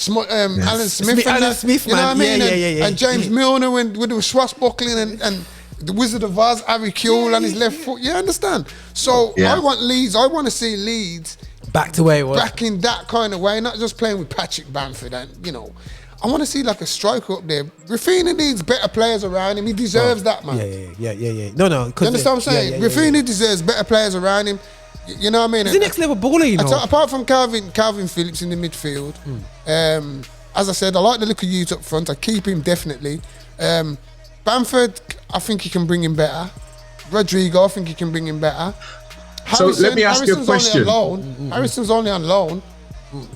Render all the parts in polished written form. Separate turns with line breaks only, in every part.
Alan Smith.
Alan Smith,
you know what I mean?
Yeah.
And James Milner with the swashbuckling and the Wizard of Oz, Harry Kewell on his left foot. You understand? So I want to see Leeds
back to where it was.
Back in that kind of way, not just playing with Patrick Bamford and, you know. I want to see like a striker up there. Raphinha needs better players around him. He deserves that, man.
Yeah. No.
You understand what I'm saying? Raphinha deserves better players around him. You know what I mean?
He's the next level baller, you know.
Apart from Calvin Phillips in the midfield, as I said, I like the look of Youth up front. I keep him definitely. Bamford, I think he can bring him better. Rodrigo, I think he can bring him better.
So let me ask you a question.
Harrison's only on loan.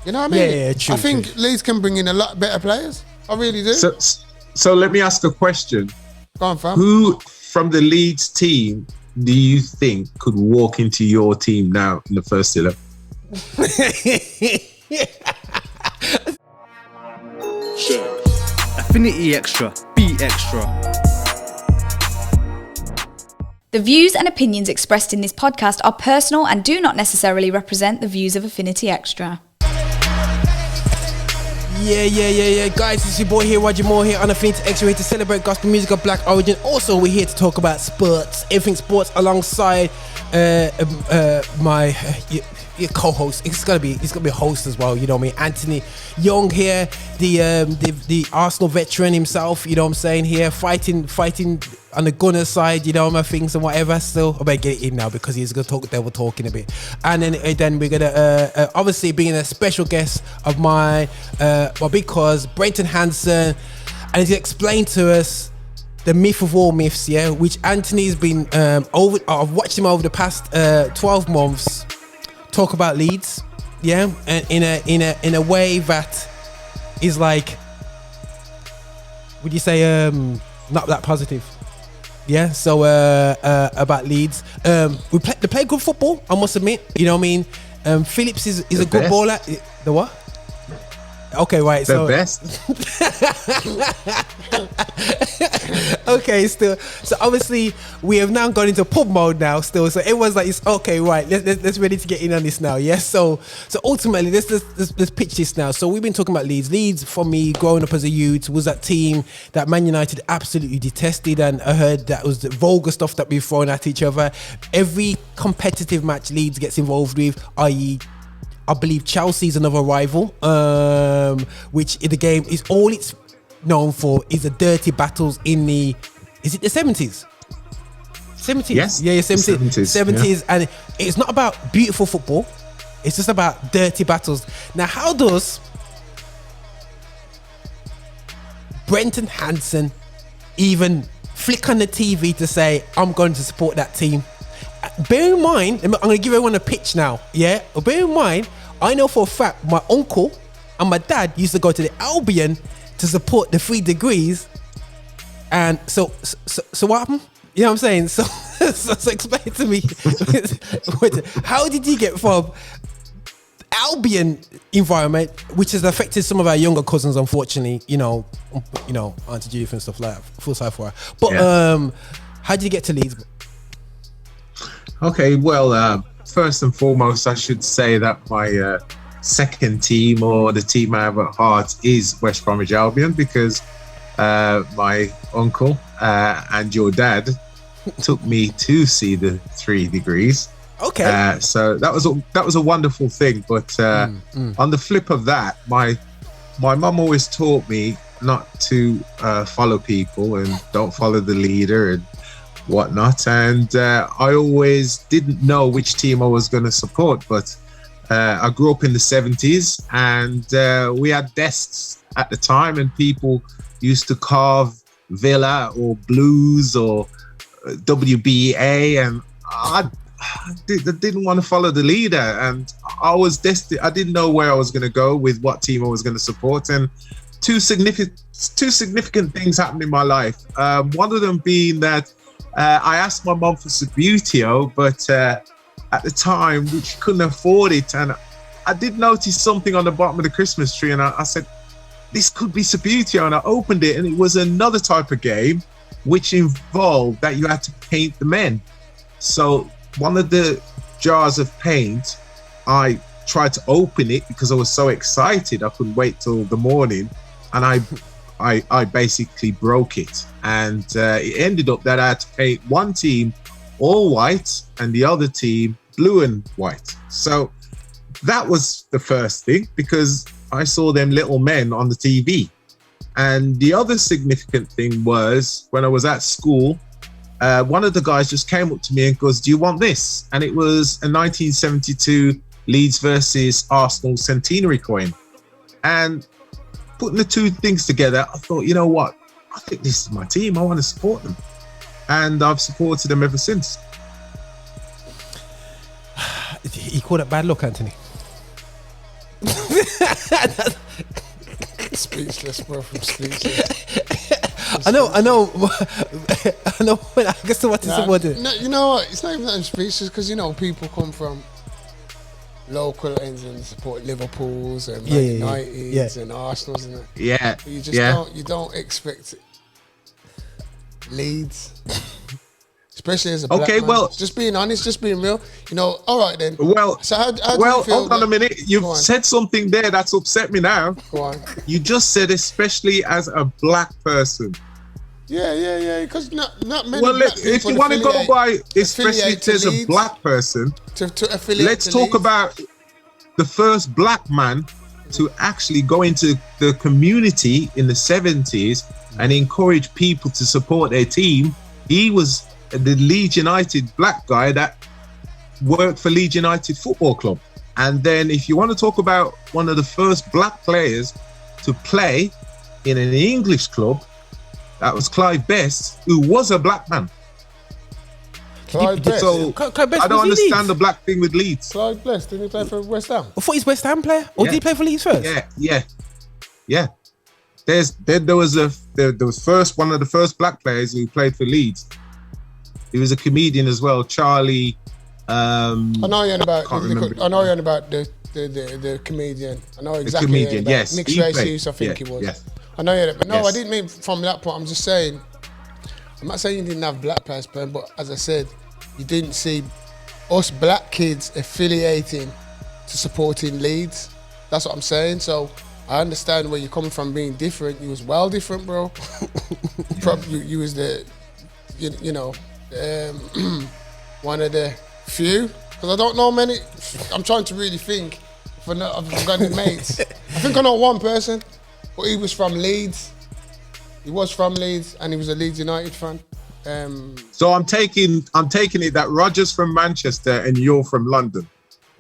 You know what I mean?
Yeah, true.
I think Leeds can bring in a lot better players. I really do.
So let me ask a question.
Go on, fam.
Who from the Leeds team do you think could walk into your team now in the first 11?
Affinity Xtra. Be Xtra.
The views and opinions expressed in this podcast are personal and do not necessarily represent the views of Affinity Xtra.
Yeah. Guys, it's your boy here, Roger Moore here on Affinity Xtra, here to celebrate gospel music of black origin. Also, we're here to talk about sports, everything sports, alongside my co-host. He's gonna be a host as well, you know what I mean? Anthony Young here, the Arsenal veteran himself, you know what I'm saying, here fighting on the gunner side, you know, my things and whatever. Still, I better get it in now because he's gonna talk devil talking a bit. And then we're gonna obviously bring in a special guest of my big cause, Brenton Hansen, and he's explained to us the myth of all myths, yeah, which Anthony's been I've watched him over the past 12 months talk about Leeds, yeah, and in a way that is like, would you say not that positive? Yeah, so about Leeds, they play good football, I must admit, you know what I mean. Phillips is a good baller. The what? Okay, right.
The best.
Okay, still. So obviously we have now gone into pub mode now. Still, so everyone's like, "It's okay, right? Let's ready to get in on this now." Yes. So ultimately, let's pitch this now. So we've been talking about Leeds. Leeds, for me, growing up as a youth, was that team that Man United absolutely detested, and I heard that was the vulgar stuff that we've thrown at each other. Every competitive match Leeds gets involved with, i.e., I believe Chelsea's another rival, which in the game is all it's known for is the dirty battles in is it the 70s? 70s?
Yes.
Yeah, 70s. Yeah. And it's not about beautiful football. It's just about dirty battles. Now, how does Brenton Hansen even flick on the TV to say, I'm going to support that team? Bear in mind, I'm going to give everyone a pitch now, yeah? Bear in mind, I know for a fact my uncle and my dad used to go to the Albion to support the 3 degrees. And so what happened? You know what I'm saying? So explain to me, how did you get from Albion environment, which has affected some of our younger cousins, unfortunately, you know, Auntie Judith and stuff like that, full side for her. But how did you get to Leeds?
Okay, well, first and foremost, I should say that my second team, or the team I have at heart, is West Bromwich Albion, because my uncle and your dad took me to see the 3 degrees.
Okay.
So that was a wonderful thing. But on the flip of that, my mum always taught me not to follow people and don't follow the leader and whatnot, and I always didn't know which team I was going to support, but I grew up in the 70s, and we had desks at the time, and people used to carve Villa or Blues or WBA, and I didn't want to follow the leader, and I was destined. I didn't know where I was going to go with what team I was going to support, and two significant things happened in my life. One of them being that I asked my mum for Subbuteo, but at the time, she couldn't afford it. And I did notice something on the bottom of the Christmas tree, and I said, this could be Subbuteo. And I opened it, and it was another type of game, which involved that you had to paint the men. So one of the jars of paint, I tried to open it because I was so excited. I couldn't wait till the morning, and I basically broke it. And it ended up that I had to paint one team all white and the other team blue and white. So that was the first thing, because I saw them little men on the TV. And the other significant thing was when I was at school, one of the guys just came up to me and goes, "Do you want this?" And it was a 1972 Leeds versus Arsenal centenary coin. And putting the two things together, I thought, you know what? I think this is my team. I want to support them. And I've supported them ever since.
You call it bad luck, Anthony?
Speechless, bro. From speechless.
I know. I guess what to support it.
No, you know what? It's not even that I'm speechless, because you know people come from local ends and support Liverpool's and United's and Arsenal's and that.
Yeah.
But you just don't expect Leeds, especially as a black man.
Well,
just being honest, just being real. You know, all right then.
Well,
so how do you feel
hold on a minute. You've said something there that's upset me now.
Go on.
You just said especially as a black person.
Yeah. Because not many.
Well,
black people
if you want to go by, especially as a black person,
to affiliate.
Let's
to
talk
Leeds.
about the first black man to actually go into the community in the 70s and encourage people to support their team. He was the Leeds United black guy that worked for Leeds United Football Club. And then if you want to talk about one of the first black players to play in an English club, that was Clive Best, who was a black man.
Clive Best.
So
Clive Best
I don't
was he
understand the black thing with Leeds.
Clive Best, didn't he play for West Ham?
I thought he's West Ham player, or did he play for Leeds first?
Yeah. There was first one of the first black players who played for Leeds. He was a comedian as well, Charlie.
I know you're on about. I know you're on about the comedian. I know exactly.
The comedian, yes.
Mixed race use, I think he was.
Yes.
I know you're. But no,
Yes.
I didn't mean from that point. I'm just saying. I'm not saying you didn't have black players playing, but as I said, you didn't see us black kids affiliating to supporting Leeds. That's what I'm saying. So I understand where you're coming from, being different. You was well different, bro. You was the, you know, one of the few, because I don't know many. I'm trying to really think. I've got any mates. I think I know one person, but he was from Leeds. He was from Leeds, and he was a Leeds United fan.
So I'm taking it that Roger's from Manchester and you're from London.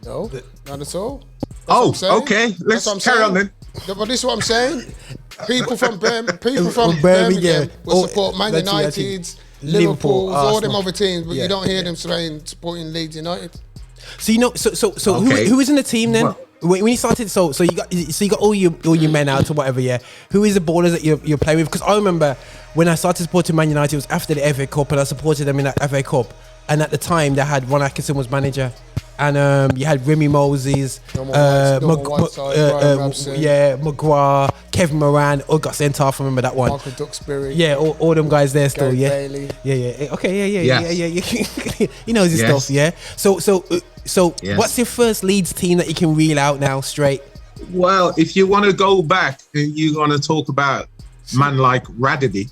No, not at all. That's
okay. Let's carry on then.
But this is what I'm saying. People from Birmingham will support Man United's, Liverpool's, all them other teams, but you don't hear them supporting Leeds United.
So you know, who is in the team then?
Well,
when you started, so you got all your men out or whatever, yeah. Who is the ballers that you're playing with? Because I remember when I started supporting Man United, it was after the FA Cup, and I supported them in that FA Cup. And at the time, they had Ron Atkinson was manager, and you had Remy Moses, McGrath, Kevin Moran, all got sent off. I remember that one.
Michael Duxbury.
Yeah, all them guys there still.
Gary
Yeah,
Bailey.
yeah. Okay, yeah. He knows his stuff. Yeah. So
Yes.
what's your first Leeds team that you can reel out now straight?
Well, if you want to go back and you want to talk about man like Radedy,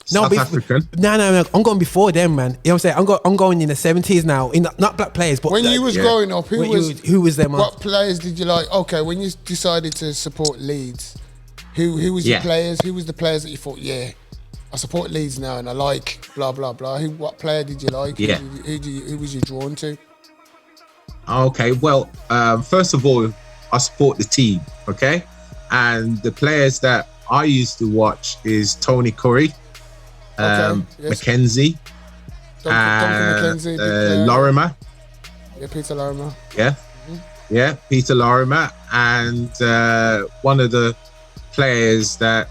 South African.
No. I'm going before them, man. You know what I'm saying? I'm going in the 70s now. Not black players, but
When you was growing up, who was
them?
What players did you like? Okay, when you decided to support Leeds, who was your players? Who was the players that you thought, I support Leeds now and I like blah blah blah? What player did you like?
Yeah.
Who was you drawn to?
Okay, well, first of all, I support the team, okay? And the players that I used to watch is Tony Curry, Mackenzie,
Duncan McKenzie,
Lorimer.
Yeah, Peter Lorimer.
Yeah, yeah, Peter Lorimer. And one of the players that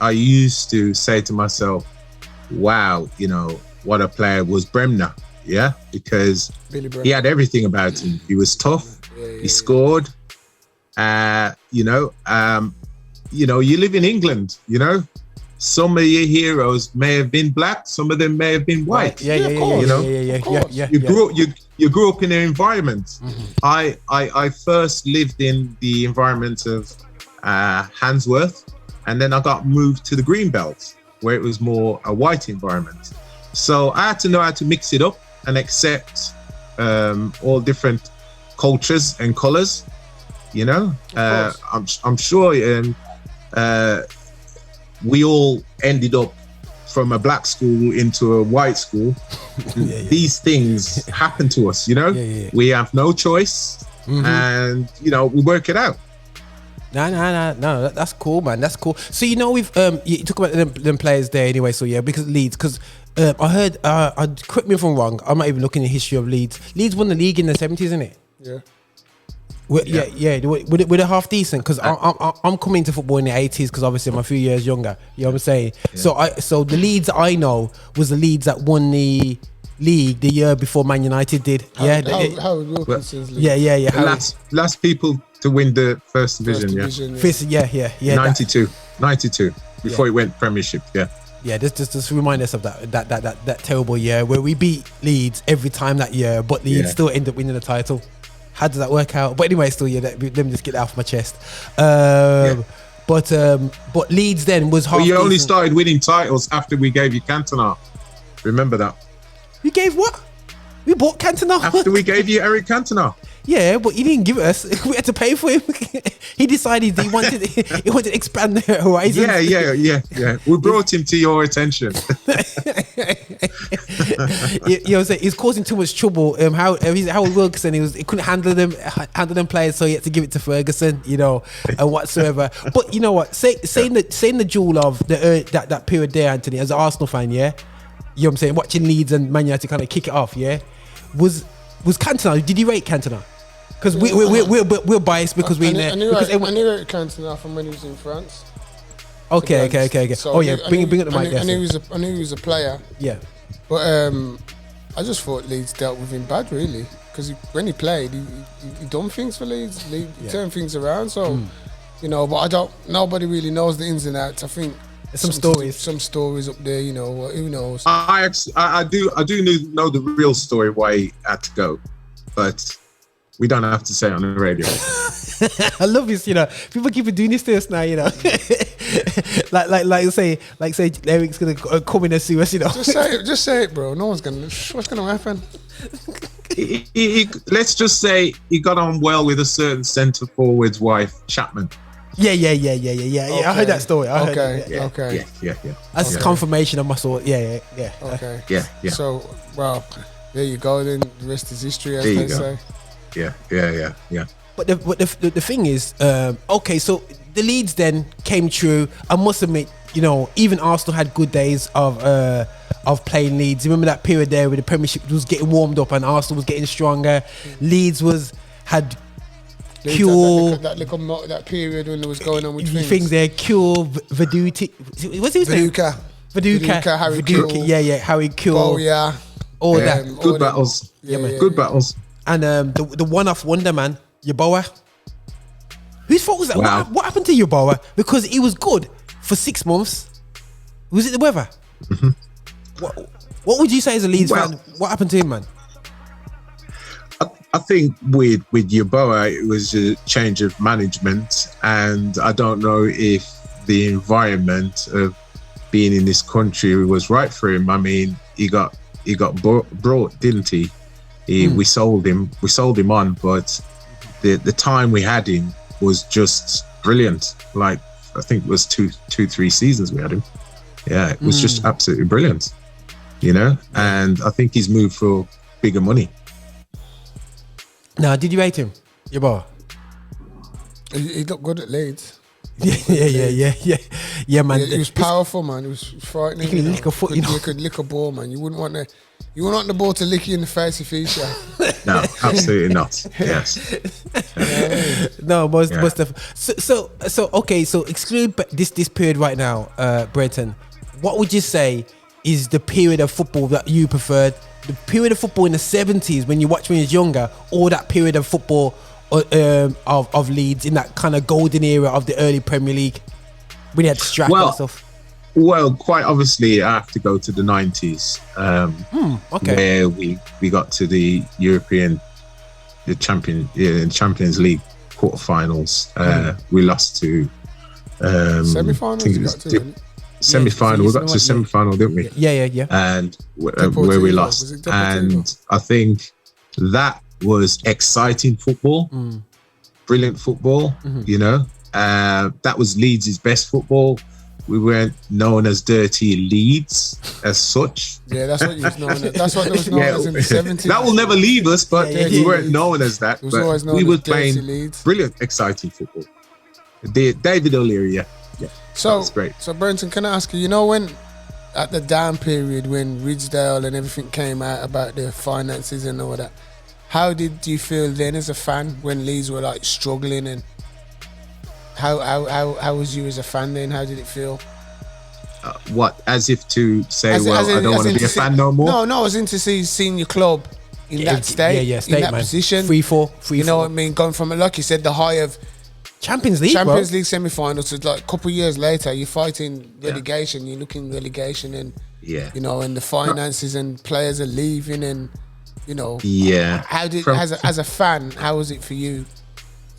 I used to say to myself, wow, what a player was Bremner. Yeah, because he had everything about him. He was tough. He scored. You live in England, some of your heroes may have been black, some of them may have been white.
Yeah.
You know? You grew up in an environment.
Mm-hmm.
I first lived in the environment of Handsworth, and then I got moved to the Greenbelt, where it was more a white environment. So I had to know how to mix it up and accept all different cultures and colors. You know, I'm sure we all ended up from a black school into a white school. These things happen to us, you know. We have no choice, and you know, we work it out.
No, that's cool, man. That's cool. So you know, we've you talk about them players there anyway. So yeah, because Leeds, because I heard, correct me if I'm wrong, I'm not even looking at the history of Leeds. Leeds won the league in the 70s, isn't it?
Yeah.
With a half decent, because I'm coming to football in the 80s, because obviously I'm a few years younger. You know what I'm saying? Yeah. So the Leeds I know was the Leeds that won the league the year before Man United did.
Howard Wilkinson's league.
Yeah.
Last people to win the first division.
Yeah.
92 before it went Premiership.
Yeah, just remind us of that terrible year where we beat Leeds every time that year, but Leeds still end up winning the title. How does that work out? But anyway, still, let me just get that off my chest. But Leeds then was half.
Well, you only started winning titles after we gave you Cantona. Remember that?
We gave what? We bought Cantona
after we gave you Eric Cantona.
Yeah, but he didn't give it us. We had to pay for him. He decided he wanted to expand the horizons.
Yeah. We brought him to your attention.
You know, he's causing too much trouble. Howard Wilkinson, he couldn't handle them players, so he had to give it to Ferguson. You know, and whatsoever. But you know what? Saying the jewel of that period there, Anthony, as an Arsenal fan, yeah. You know what I'm saying? Watching Leeds and Man United kind of kick it off, yeah. Was Cantona? Did you rate Cantona? Because we're biased because we know.
I knew Eric Cantona from when he was in France.
Okay.
So
bring up the mic there.
I knew he was a player.
Yeah.
But I just thought Leeds dealt with him bad, really, because when he played, he done things for Leeds. He turned things around. So you know, but nobody really knows the ins and outs. I think. Some stories up there, you know. Who knows?
I do know the real story why he had to go, but we don't have to say it on the radio.
I love this, you know. People keep doing this to us now, you know. like say Eric's gonna come in and sue us, you know.
Just say it, bro. No one's gonna. What's gonna happen?
Let's just say he got on well with a certain centre forward's wife, Chapman.
Yeah. Okay. I heard that story.
Okay.
That's confirmation of my thought. Yeah.
Okay.
Yeah.
So, well, there you go. Then the rest is history, as they say.
Yeah.
But the thing is, okay, so the Leeds then came true. I must admit, you know, even Arsenal had good days of playing Leeds. Remember that period there where the Premiership was getting warmed up and Arsenal was getting stronger. Leeds had Cure,
that period when it was going on with
things there. Cure, Viduka, what's his name? Viduka, Harry Cure. Yeah, Harry Cure.
Oh yeah,
all that.
Good battles. Good battles.
And the one-off wonder man, Yeboah. Whose fault was that?
Wow.
What happened to Yeboah? Because he was good for 6 months. Was it the weather? What would you say as a Leeds fan? What happened to him, man?
I think with Yeboah, it was a change of management, and I don't know if the environment of being in this country was right for him. I mean, he got brought, didn't he? We sold him on, but the time we had him was just brilliant. Like, I think it was 2-3 seasons we had him. Yeah, it was just absolutely brilliant, you know. And I think he's moved for bigger money.
Now, did you rate him, Yeboah?
He looked good at Leeds.
Yeah, man.
He was powerful, man. He was frightening.
He could lick a foot, you know.
He could lick a ball, man. You wouldn't want the ball to lick you in the face if he shot.
No, absolutely not. Yes.
No, most definitely. So okay. So exclude this period right now, Brenton. What would you say is the period of football that you preferred? The period of football in the 70s when you watched when you was younger, or that period of football of Leeds in that kind of golden era of the early Premier League when you had Xtra and stuff?
Well, quite obviously, I have to go to the 90s, where we got to the Champions League quarterfinals. We lost to
semi-finals.
Semi-final. We got to semi-final, didn't we?
Yeah.
And where we lost, and I think that was exciting football, brilliant football. You know, that was Leeds' best football. We weren't known as dirty Leeds as such.
Yeah, that's what you was known as. That's what it was known as in the 70s.
That will never leave us, but we weren't known as that.
But
we were playing Leeds. Brilliant, exciting football. David O'Leary, yeah.
So
that's great.
So Brenton, can I ask you, you know, when at the down period when Ridgedale and everything came out about the finances and all that, how did you feel then as a fan when Leeds were like struggling, and how was you as a fan then? How did it feel?
What, as if to say, I don't want to be a fan no more?
No, I was into seeing your club in that state, in that position.
3-4.
You know what I mean? Going from, like you said, the high of
Champions League
semi-finals to like a couple of years later, you're fighting relegation. You're looking relegation, and you know, and the finances and players are leaving, and you know, how did as a fan, how was it for you?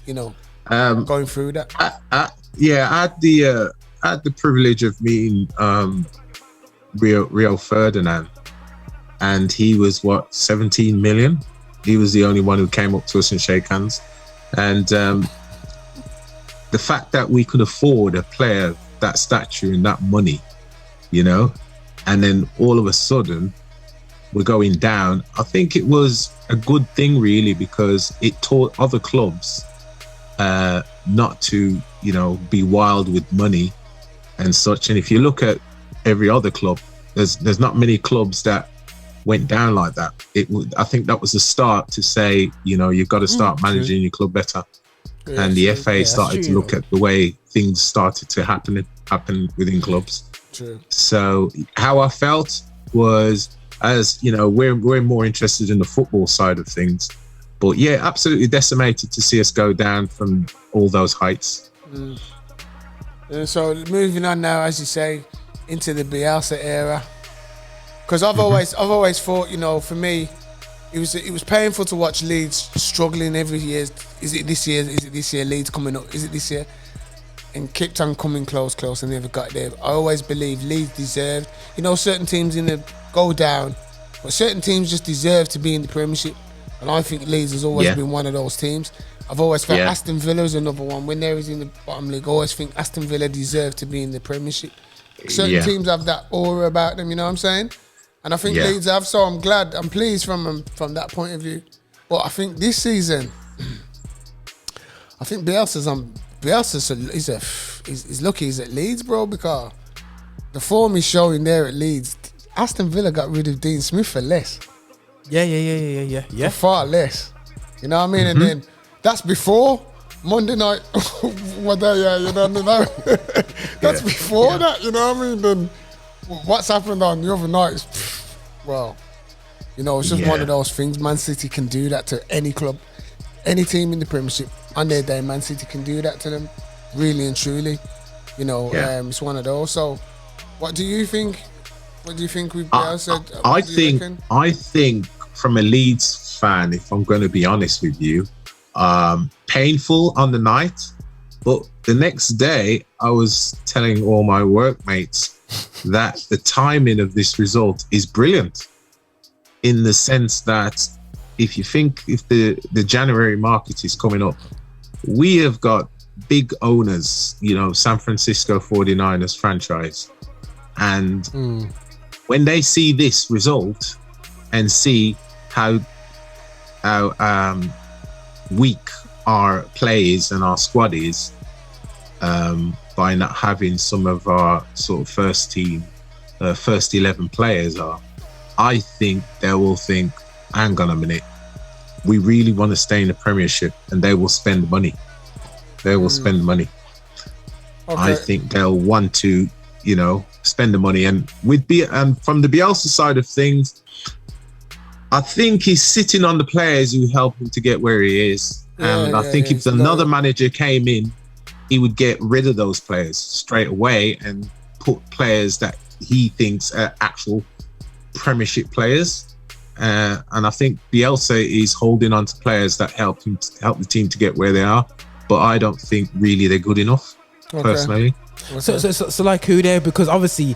You know, going through that.
I had the privilege of meeting Rio Ferdinand, and he was 17 million. He was the only one who came up to us and shake hands, and the fact that we could afford a player that stature and that money, you know, and then all of a sudden we're going down. I think it was a good thing, really, because it taught other clubs not to, you know, be wild with money and such. And if you look at every other club, there's not many clubs that went down like that. I think that was the start to say, you know, you've got to start managing your club better. Yeah, and the FA started to look at the way things started to happen within clubs.
True.
So how I felt was, as you know, we're more interested in the football side of things, but yeah, absolutely decimated to see us go down from all those heights.
So moving on now, as you say, into the Bielsa era, because I've always thought, you know, for me, it was painful to watch Leeds struggling every year. Is it this year? Is it this year? Leeds coming up? Is it this year? And kept on coming close, and never got there. I always believe Leeds deserved. You know, certain teams go down, but certain teams just deserve to be in the Premiership. And I think Leeds has always been one of those teams. I've always felt Aston Villa is another one. When there is in the bottom league, I always think Aston Villa deserve to be in the Premiership. Certain teams have that aura about them. You know what I'm saying? And I think Leeds have, so I'm pleased from that point of view. But I think this season, I think Bielsa's lucky he's at Leeds, bro, because the form he's showing there at Leeds. Aston Villa got rid of Dean Smith for less.
Yeah.
For far less. You know what I mean? And then that's before Monday night. You know what I mean? That's before that, you know what I mean? Then what's happened on the other night is, well, you know, it's just one of those things. Man City can do that to any club, any team in the Premiership. On their day, Man City can do that to them, really and truly. You know, it's one of those. So, what do you think? What do you think we've said?
I think from a Leeds fan, if I'm going to be honest with you, painful on the night, but the next day I was telling all my workmates that the timing of this result is brilliant, in the sense that if the January market is coming up, we have got big owners, you know, San Francisco 49ers franchise, and when they see this result and see how weak our play is and our squad is, by not having some of our sort of first 11 players I think they will think, hang on a minute, we really want to stay in the Premiership, and they will spend money. Spend money. Okay. I think they'll want to, you know, spend the money. And from the Bielsa side of things, I think he's sitting on the players who help him to get where he is. And I think if another manager came in, he would get rid of those players straight away and put players that he thinks are actual Premiership players. And I think Bielsa is holding on to players that help the team to get where they are. But I don't think really they're good enough, personally.
So like who there? Because obviously,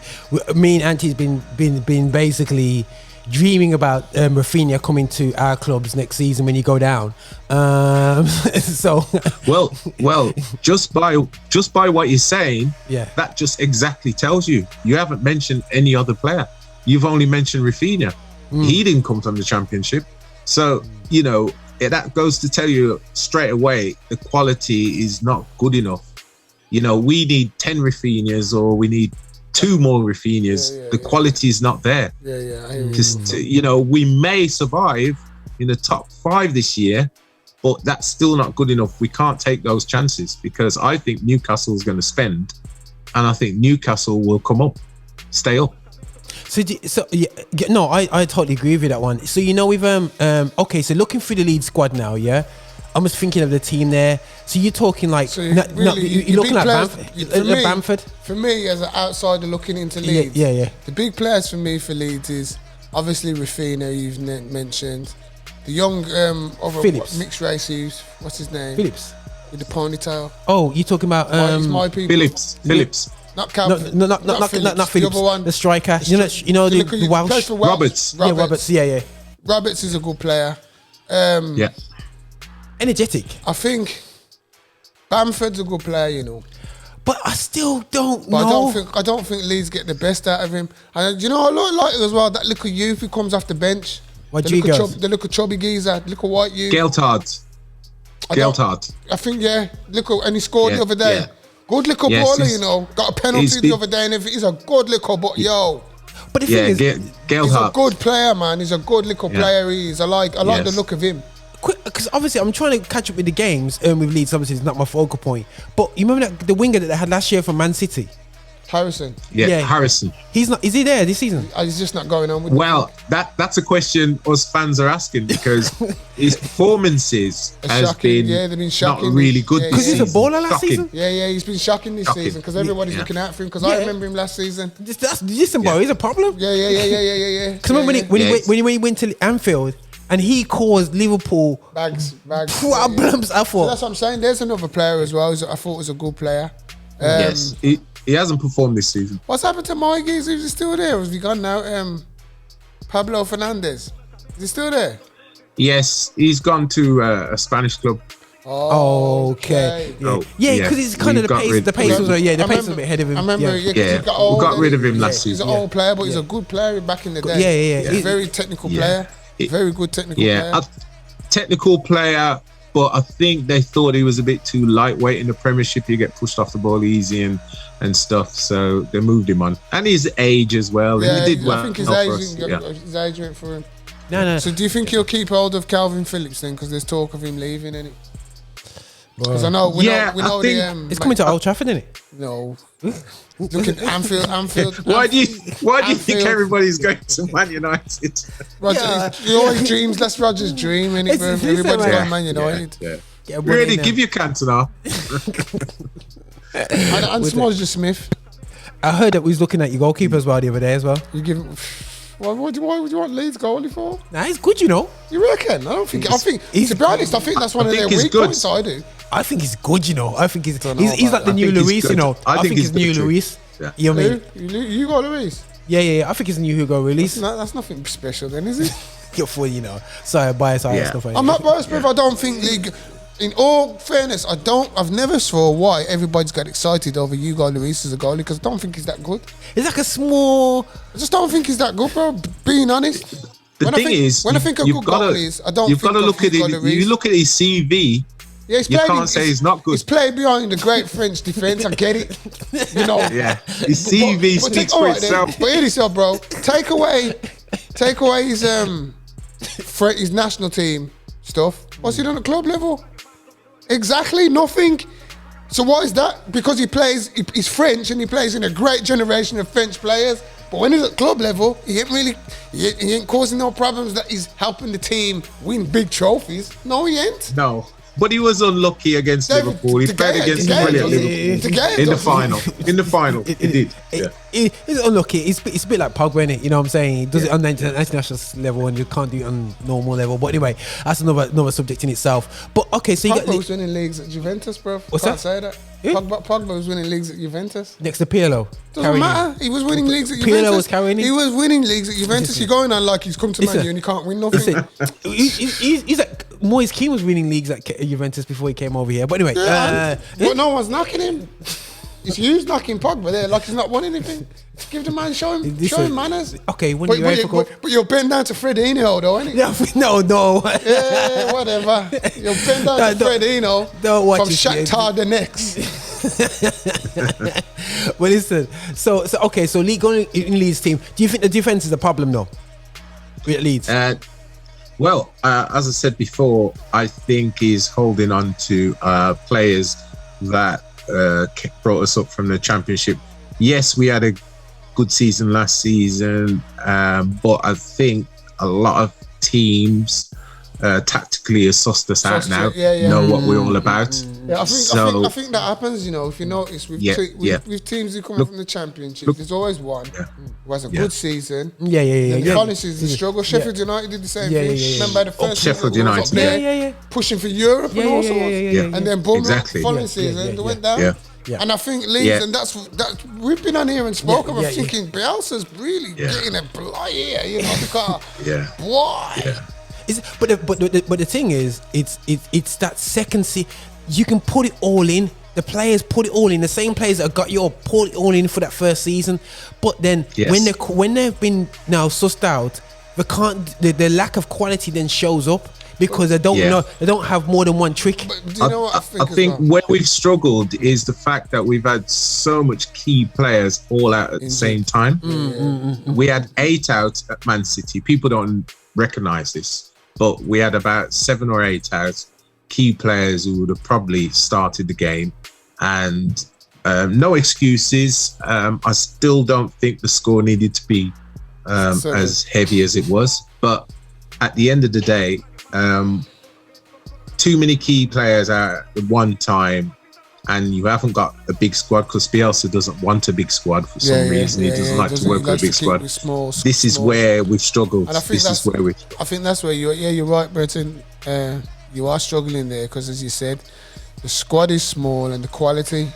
me and Anti's been basically dreaming about Rafinha coming to our clubs next season when you go down. So
well, just by what you're saying, that just exactly tells you haven't mentioned any other player. You've only mentioned Rafinha. He didn't come from the Championship, so that goes to tell you straight away the quality is not good enough. We need 10 Rafinhas or we need 2 more Rafinhas. The quality is not there. Just we may survive in the top 5 this year, but that's still not good enough. We can't take those chances because I think Newcastle is going to spend, and I think Newcastle will come up, stay up.
I totally agree with you that one. So with okay, so looking through the Leeds squad now, I'm just thinking of the team there. So you're talking like you're looking at Bamford.
For me, as an outsider looking into Leeds, the big players for me for Leeds is obviously Rafinha, you've mentioned. The young mixed race, what's his name?
Phillips.
With the ponytail.
Oh, you're talking about
my people.
Phillips.
Not Calvin.
Not Phillips. The other one, the striker. The Welsh.
Roberts.
Roberts. Yeah.
Roberts is a good player.
Energetic.
I think Bamford's a good player,
But I still don't know.
I don't think Leeds get the best out of him. And I like it as well. That little youth who comes off the bench. The little chubby geezer, the little white youth.
Geltard.
I think and he scored the other day. Good little baller, got a penalty the other day, and he's a good little but
But the thing is,
he's a good player, man. He's a good little player. I like the look of him.
Because obviously I'm trying to catch up with the games with Leeds. Obviously it's not my focal point, but you remember the winger that they had last year from Man City,
Harrison.
Harrison.
He's not. Is he there this season?
He's just not going on with.
Well, that's a question us fans are asking because his performances has been
they've been shocking.
Not really good
because he's a baller last season.
Yeah, he's been shocking this season because everybody's looking out for him. Because I remember him last season.
Listen, bro, he's a problem.
Yeah.
Because when he went to Anfield. And he caused Liverpool
bags
problems. I thought.
So that's what I'm saying. There's another player as well. I thought was a good player.
Yes, he hasn't performed this season.
What's happened to my geese? Is he still there? Or has he gone now? Pablo Fernandez. Is he still there?
Yes, he's gone to a Spanish club.
Oh, okay. Because he's kind of the pace. The pace was the pace was a bit ahead of him.
I remember.
We got rid of him last season.
He's an old player, but he's a good player back in the day. He's a very technical player. Very good technical player.
Technical player, but I think they thought he was a bit too lightweight in the Premiership. You get pushed off the ball easy and stuff, so they moved him on. And his age as well.
Yeah,
he did well.
I think his age went for him.
No.
So do you think he'll keep hold of Calvin Phillips then? Because there's talk of him leaving, innit? Because I know we know
it's coming to Old Trafford, isn't it?
No. Look at Anfield.
Why do you think everybody's going to Man United?
Roger, he always dreams. That's Roger's dream, innit? Everybody's going Man United.
Yeah. Really, give your Cantona.
and Smodger Smith.
I heard that we was looking at your goalkeeper as well the other day as well.
You give him. Why would you want Leeds goalie for?
Nah, he's good, You
reckon? I think. To be honest, I think that's one of their weak points. I do.
I think he's good, I think he's like the new Luis, I think he's new Luis.
Yeah.
You know what I mean?
You got Luis?
Yeah. I think he's the new Hugo Luis.
That's nothing special then, is it?
You're full, Sorry, bias stuff.
I'm not biased, but I don't think League. In all fairness, I've never saw why everybody's got excited over Hugo Luis as a goalie because I don't think he's that good.
It's like a small.
I just don't think he's that good, bro. Being honest.
When I think of good goalies, I don't. You've got to look at it. You look at his CV.
Yeah,
you can't say he's not good.
He's played behind the great French defence. I get it.
Yeah, his CV speaks for itself.
But hear yourself, bro. Take away his national team stuff. What's he done at club level? Exactly nothing. So what is that? Because he's French and he plays in a great generation of French players. But when he's at club level, he ain't causing no problems that he's helping the team win big trophies. No, he ain't.
No. But he was unlucky against Liverpool. He played against brilliant Liverpool in the final. In the final, he did.
He's unlucky. It's a bit like Pogba, innit? You know what I'm saying? He does it on the international level, and you can't do it on normal level. But anyway, that's another subject in itself. But okay, so
Pogba was winning leagues at Juventus, bro.
What's
Can't
that?
say that. Pogba was winning leagues at Juventus.
Next to Pirlo.
Doesn't matter. He was winning leagues at Juventus.
Pirlo was carrying him.
He was winning leagues at Juventus. You're going on like he's come to Man U and he can't win nothing.
He's like Moise Keane was winning leagues at Juventus before he came over here. But anyway,
but no one's knocking him. It's you knocking Pogba there like he's not won anything. Give the man, show him manners.
Okay, when
but you're bent down to Fredinho though, ain't it?
No.
Yeah, whatever. You're bent down to Fredinho from Shakhtar Donetsk.
Well, listen. So okay. So going in Leeds team. Do you think the defense is a problem though? With Leeds?
Well, as I said before, I think he's holding on to players that brought us up from the Championship. Yes, we had a good season last season, but I think a lot of teams tactically have sussed us out now, know what we're all about.
Yeah, I think that happens, you know, if you notice with teams who come up from the Championship, there's always one who has a good season. Then the following season struggle. Sheffield United did the same thing. Remember the first
Sheffield
season,
United,
pushing for Europe and all sorts. And then boom, following season, they went down. And I think Leeds, and that's we've been on here and spoken. I'm thinking Bielsa's really getting a blight here, you know, because why?
But the thing is, it's that second season. You can put it all in. The players put it all in. The same players that got you put it all in for that first season. But then when they've been now sussed out, the lack of quality then shows up. Because they don't know, they don't have more than one trick.
But do you know what
I think where we've struggled is the fact that we've had so much key players all out at the same time. We had 8 out at Man City. People don't recognise this, but we had about 7 or 8 out key players who would have probably started the game. And no excuses. I still don't think the score needed to be as heavy as it was. But at the end of the day, too many key players out at one time, and you haven't got a big squad because Bielsa doesn't want a big squad for some reason. He doesn't like to work with a big squad. This is where we've struggled. I think
that's where you're right, Brenton. You are struggling there because, as you said, the squad is small and the quality.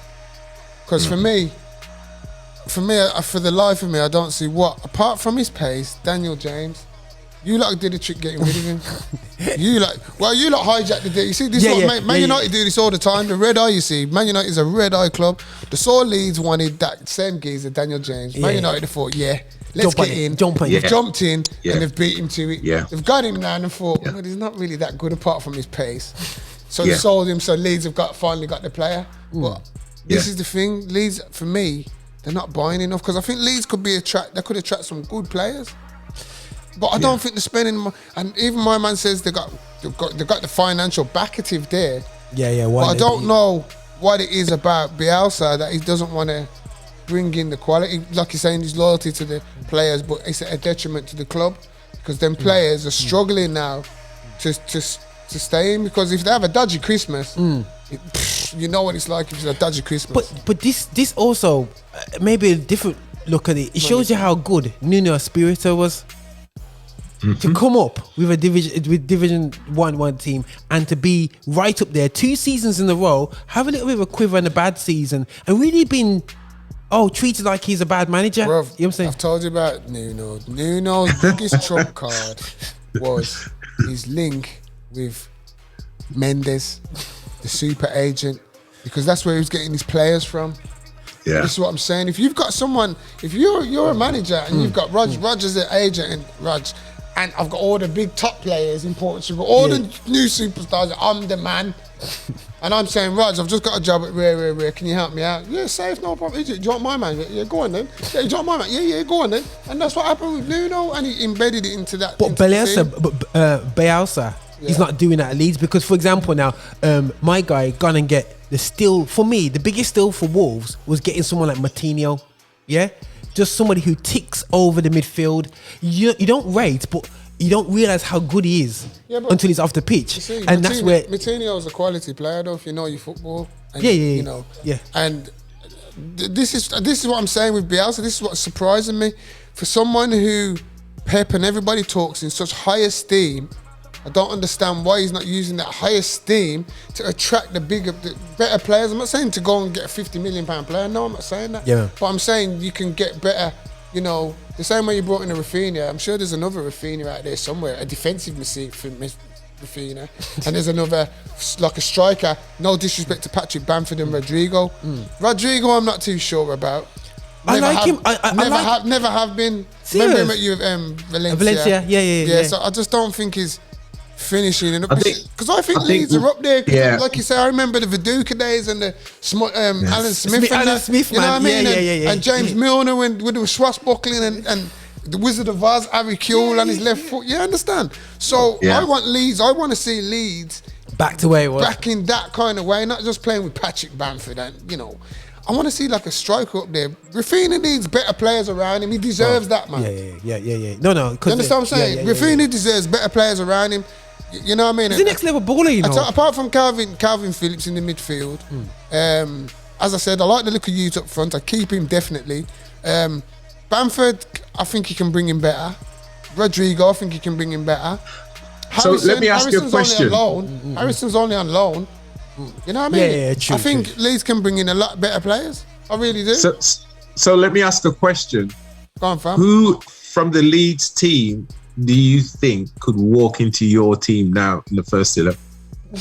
Because for me, for the life of me, I don't see what, apart from his pace, Daniel James. You lot did a trick getting rid of him. you lot hijacked the day. You see, this Man United do this all the time. The red eye, you see, Man United is a red eye club. The Saw Leeds wanted that same geezer, Daniel James. Man United thought, let's get in. They've jumped in and they've beat him to it. They've got him now and thought, well, he's not really that good apart from his pace. So they sold him. So Leeds have finally got the player. But this is the thing. Leeds, for me, they're not buying enough because I think Leeds could could attract some good players. But I don't think they're spending, and even my man says they've got the financial backative there. But I don't know what it is about Bielsa that he doesn't want to bring in the quality. Like you're saying, his loyalty to the players, but it's a detriment to the club because them players are struggling now to stay in, because if they have a dodgy Christmas, you know what it's like if it's a dodgy Christmas.
But this also maybe a different look at it. It shows you how good Nuno Espirito was. To come up with Division 1 team and to be right up there 2 seasons in a row, have a little bit of a quiver in a bad season, and really been treated like he's a bad manager.
Bruv,
you know what I'm saying?
I've told you about Nuno. Nuno's biggest trump card was his link with Mendes, the super agent, because that's where he was getting his players from.
Yeah.
This is what I'm saying. If you've got someone, if you're a manager and you've got Roger's an agent and I've got all the big top players in Portugal, all the new superstars, I'm the man. And I'm saying, Raj, I've just got a job at Rare. Can you help me out? Yeah, safe, no problem. Do you want my man? Yeah, go on then. Yeah, do you want my man? Yeah, go on then. And that's what happened with Nuno, and he embedded it into that.
But Bielsa, he's not doing that at Leeds because, for example, now my guy gone and get the steal for me. The biggest steal for Wolves was getting someone like Martinho. Yeah. Just somebody who ticks over the midfield. You don't rate, but you don't realize how good he is until he's off the pitch, and that's where
Moutinho's a quality player, though. If you know your football, and
you
know,
yeah.
And this is what I'm saying with Bielsa. This is what's surprising me for someone who Pep and everybody talks in such high esteem. I don't understand why he's not using that high esteem to attract the better players. I'm not saying to go and get a £50 million player. No, I'm not saying that.
Yeah.
But I'm saying you can get better, you know, the same way you brought in a Rafinha. I'm sure there's another Rafinha out there somewhere, a defensive Rafinha. And there's another, like a striker, no disrespect to Patrick Bamford and Rodrigo. Rodrigo, I'm not too sure about.
I like him. I
Never have been.
Serious?
Remember you with Valencia.
Valencia, yeah.
So I just don't think he's finishing enough. Because I think Leeds are up there.
Yeah.
Like you say, I remember the Viduka days and the Alan Smith.
Alan Smith,
you know what I mean?
Yeah.
And James Milner with the swashbuckling and the Wizard of Oz, Harry Kewell on his left foot. You understand? So I want Leeds. I want to see Leeds
back to where it was.
Back in that kind of way, not just playing with Patrick Bamford and, you know. I want to see like a striker up there. Rafinha needs better players around him. He deserves that, man.
Yeah. No.
You understand what I'm saying? Rafinha deserves better players around him. You know what I mean?
He's the next level baller, you know.
Apart from Calvin Phillips in the midfield, as I said, I like the look of Youth up front. I keep him definitely. Bamford, I think he can bring him better. Rodrigo, I think he can bring him better.
So let me ask you a question.
Harrison's only on loan. You know what I mean?
Yeah, true.
I think Leeds can bring in a lot better players. I really do.
So let me ask a question.
Go on, fam.
Who from the Leeds team do you think could walk into your team now in the first 11?
I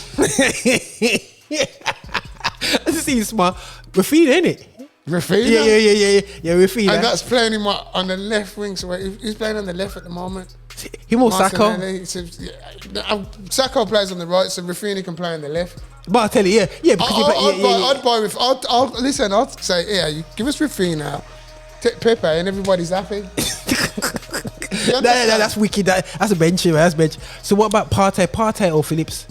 just see you smart. Rafinha, innit?
Rafinha?
Yeah, Rafinha.
And that's playing him on the left wing. So he's playing on the left at the moment.
Him or Sacco?
Sacco plays on the right, so Rafinha can play on the left.
But I'll tell you,
I'd say, you give us Rafinha, take Pepe, and everybody's happy.
That's wicked. That's a bench, man. That's bench. So what about Partey or Phillips?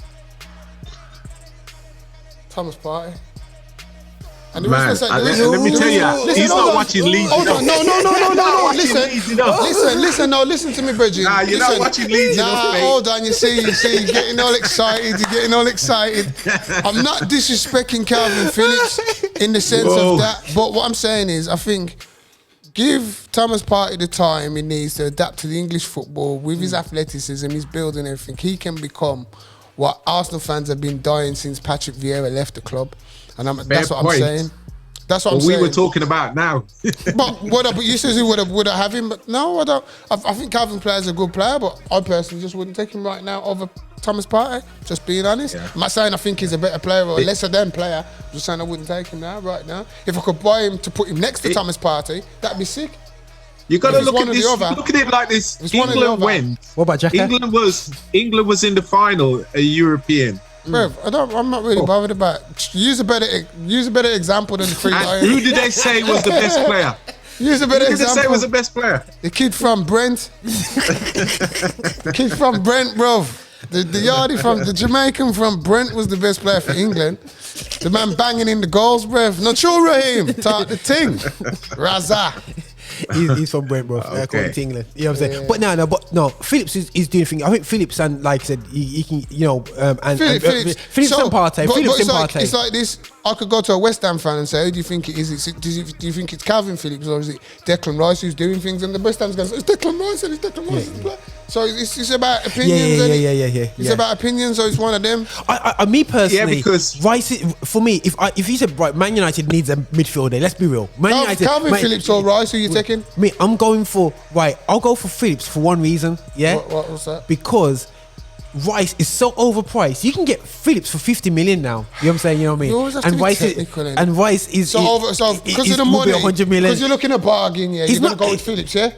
Thomas Partey.
And let me tell you, he's not watching Leeds.
No. Listen to me, Bridget.
Nah, you're not watching Leeds enough, mate.
Hold on, you see, you're getting all excited. I'm not disrespecting Calvin Phillips in the sense of that, but what I'm saying is, I think give Thomas Partey the time he needs to adapt to the English football with his athleticism, his building, everything. He can become what Arsenal fans have been dying since Patrick Vieira left the club. And that's what I'm saying. That's what I'm saying.
We were talking about now.
But you said who would have had him? But no, I don't. I think Calvin Player's a good player, but I personally just wouldn't take him right now over Thomas Partey. Just being honest. Yeah. I'm not saying I think he's a better player or a lesser than player. I'm just saying I wouldn't take him right now. If I could buy him to put him next to Thomas Partey, that'd be sick.
You got to look at this. Look at it like this. England went.
What about Jack?
England was in the final, a European.
Bro, I'm not really bothered about. Use a better example than Free Lion.
Who did they say was the best player?
Use a better example.
Who did they say was the best player?
The kid from Brent. The kid from Brent, bro. The yardie from the Jamaican from Brent was the best player for England. The man banging in the goals, bruv. Not sure, Raheem. Talk the thing. Raza.
He's from Brent, bro. According to England. You know what I'm saying? Yeah. But no, Phillips is doing things. I think Phillips and, like I said, he can, you know, Phillips and Partey.
It's like this. I could go to a West Ham fan and say, who do you think it is? Do you think it's Calvin Phillips or is it Declan Rice who's doing things? And the West Ham's going, it's Declan Rice and it's Declan Rice. So it's about opinions. It's about opinions, so it's one of them.
Me personally,
because
Rice, for me, if you said, right, Man United needs a midfielder, let's be real.
Calvin Phillips or Rice, who you taking?
Me, I'll go for Phillips for one reason, yeah?
What's that?
Because Rice is so overpriced. You can get Phillips for 50 million now. You know what I'm saying? You know what I mean?
You always have to be technical,
and Rice is
because of the money.
100 million.
Because you're looking at bargain, yeah. You're gonna go with Phillips, yeah.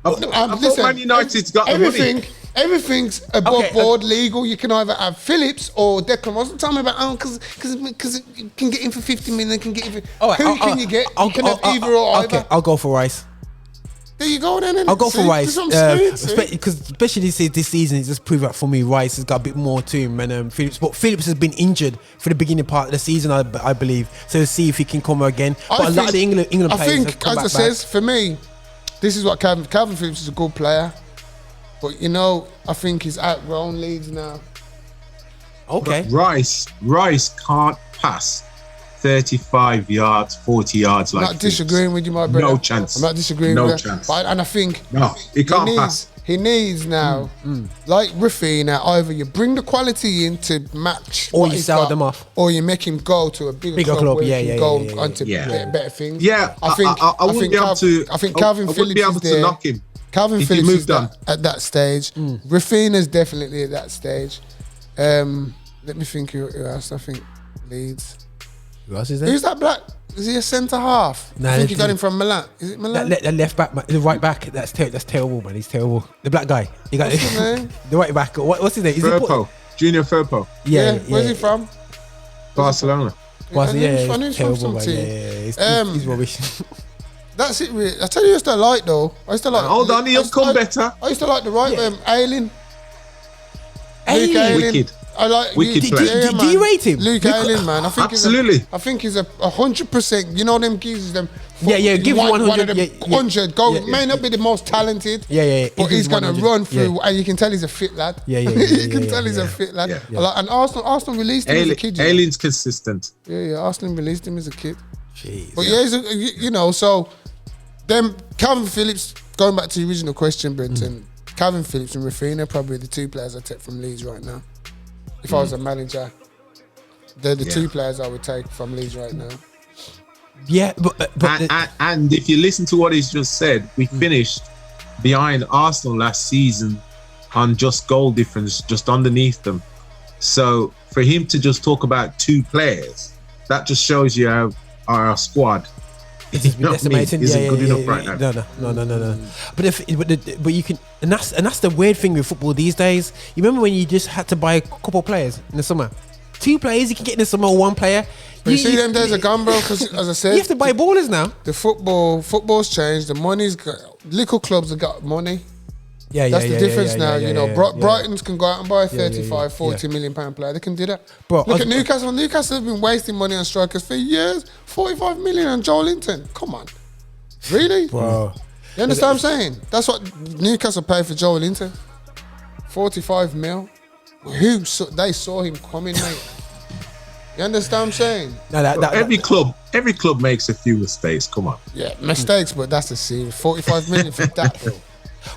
Listen, Man United's got everything.
Everything's above board, legal. You can either have Phillips or Declan Rice. Tell me about because you can get him for 50 million. Can get him for, who can you get? You can have either or either.
Okay, I'll go for Rice.
There you go then.
I'll go for Rice because especially this season, it's just proved out for me. Rice has got a bit more to him and Phillips. But Phillips has been injured for the beginning part of the season, I believe. So we'll see if he can come again. But a lot of the England players have come back.
As I says, for me, this is what Calvin Phillips is a good player. But you know, I think he's outgrown Leeds now.
Okay.
But Rice can't pass 35 yards, 40 yards like
I'm not disagreeing with you, my brother.
No chance.
I'm not disagreeing
No
with you.
chance.
And I think
No, he can't pass.
He needs now, like Rafinha, either you bring the quality in to match,
Or
what
you
he's
sell
got,
them off.
or you make him go to a bigger club where he can go onto better things.
Yeah, I wouldn't be able to.
I think Calvin
I
Phillips
wouldn't be able
is
to
there.
knock him.
Calvin
if he
Phillips
moved
is
on.
at that stage. Rafinha's definitely at that stage. Let me think who else. I think Leeds.
Who else is there?
Who's that black? Is he a centre half?
Nah,
I think you got him from Milan. Is it Milan?
That left back, the right back. That's terrible, man. He's terrible. The black guy. You got
What's his name?
the right back. What's his name? Is
Firpo, Junior Firpo,
Yeah.
Where's he from?
Barcelona.
Was
I
yeah,
knew he was from
terrible,
some
man.
team.
Yeah. He's rubbish.
That's it. Really. I tell you, I used to like though. I used to like.
Hold on, he'll come better.
I used to like the right Ayling.
Ayling.
Luke Ayling.
Wicked.
I like.
Wicked
you-
player.
Do you rate him?
Luke Ayling, man. I think
Absolutely.
I think he's a 100%. You know them geezers, them.
Yeah, give him 100,
One of them
yeah,
100. Go.
yeah.
May not be the most talented.
Yeah.
But he's gonna
100,
run through,
yeah.
and you can tell he's a fit lad.
Yeah.
You can tell he's a fit lad.
Yeah.
I like- And Arsenal released him as a kid. you know.
Ayling's consistent.
Yeah. Arsenal released him as a kid.
Jeez.
But yeah, you know, so them Calvin Phillips, going back to the original question, Brenton, Calvin Phillips and Rafinha are probably the two players I take from Leeds right now. If I was a manager, they're the two players I would take from Leeds right now.
Yeah, but
And if you listen to what he's just said, we finished behind Arsenal last season on just goal difference, just underneath them. So for him to just talk about two players, that just shows you how our squad
it's been decimated.
isn't good enough right now.
No. But you can, and that's the weird thing with football these days. You remember when you just had to buy a couple players in the summer? 2 players you can get in the summer, 1 player.
But you see them days are gone, bro, because as I said,
You have to buy ballers now.
the football's changed, the money's got, little clubs have got money.
Yeah,
That's the difference now, you know. Brightons
yeah.
can go out and buy a 35, 40 million pound player. They can do that.
Bro,
Look at Newcastle. Newcastle have been wasting money on strikers for years. 45 million on Joel Linton. Come on. Really?
Bro.
You understand what I'm saying? That's what Newcastle paid for Joel Linton. 45 mil. They saw him coming, mate. You understand what I'm saying?
No,
Every club makes a few mistakes. Come on.
Yeah, mistakes, but that's the scene. 45 million for that, bro.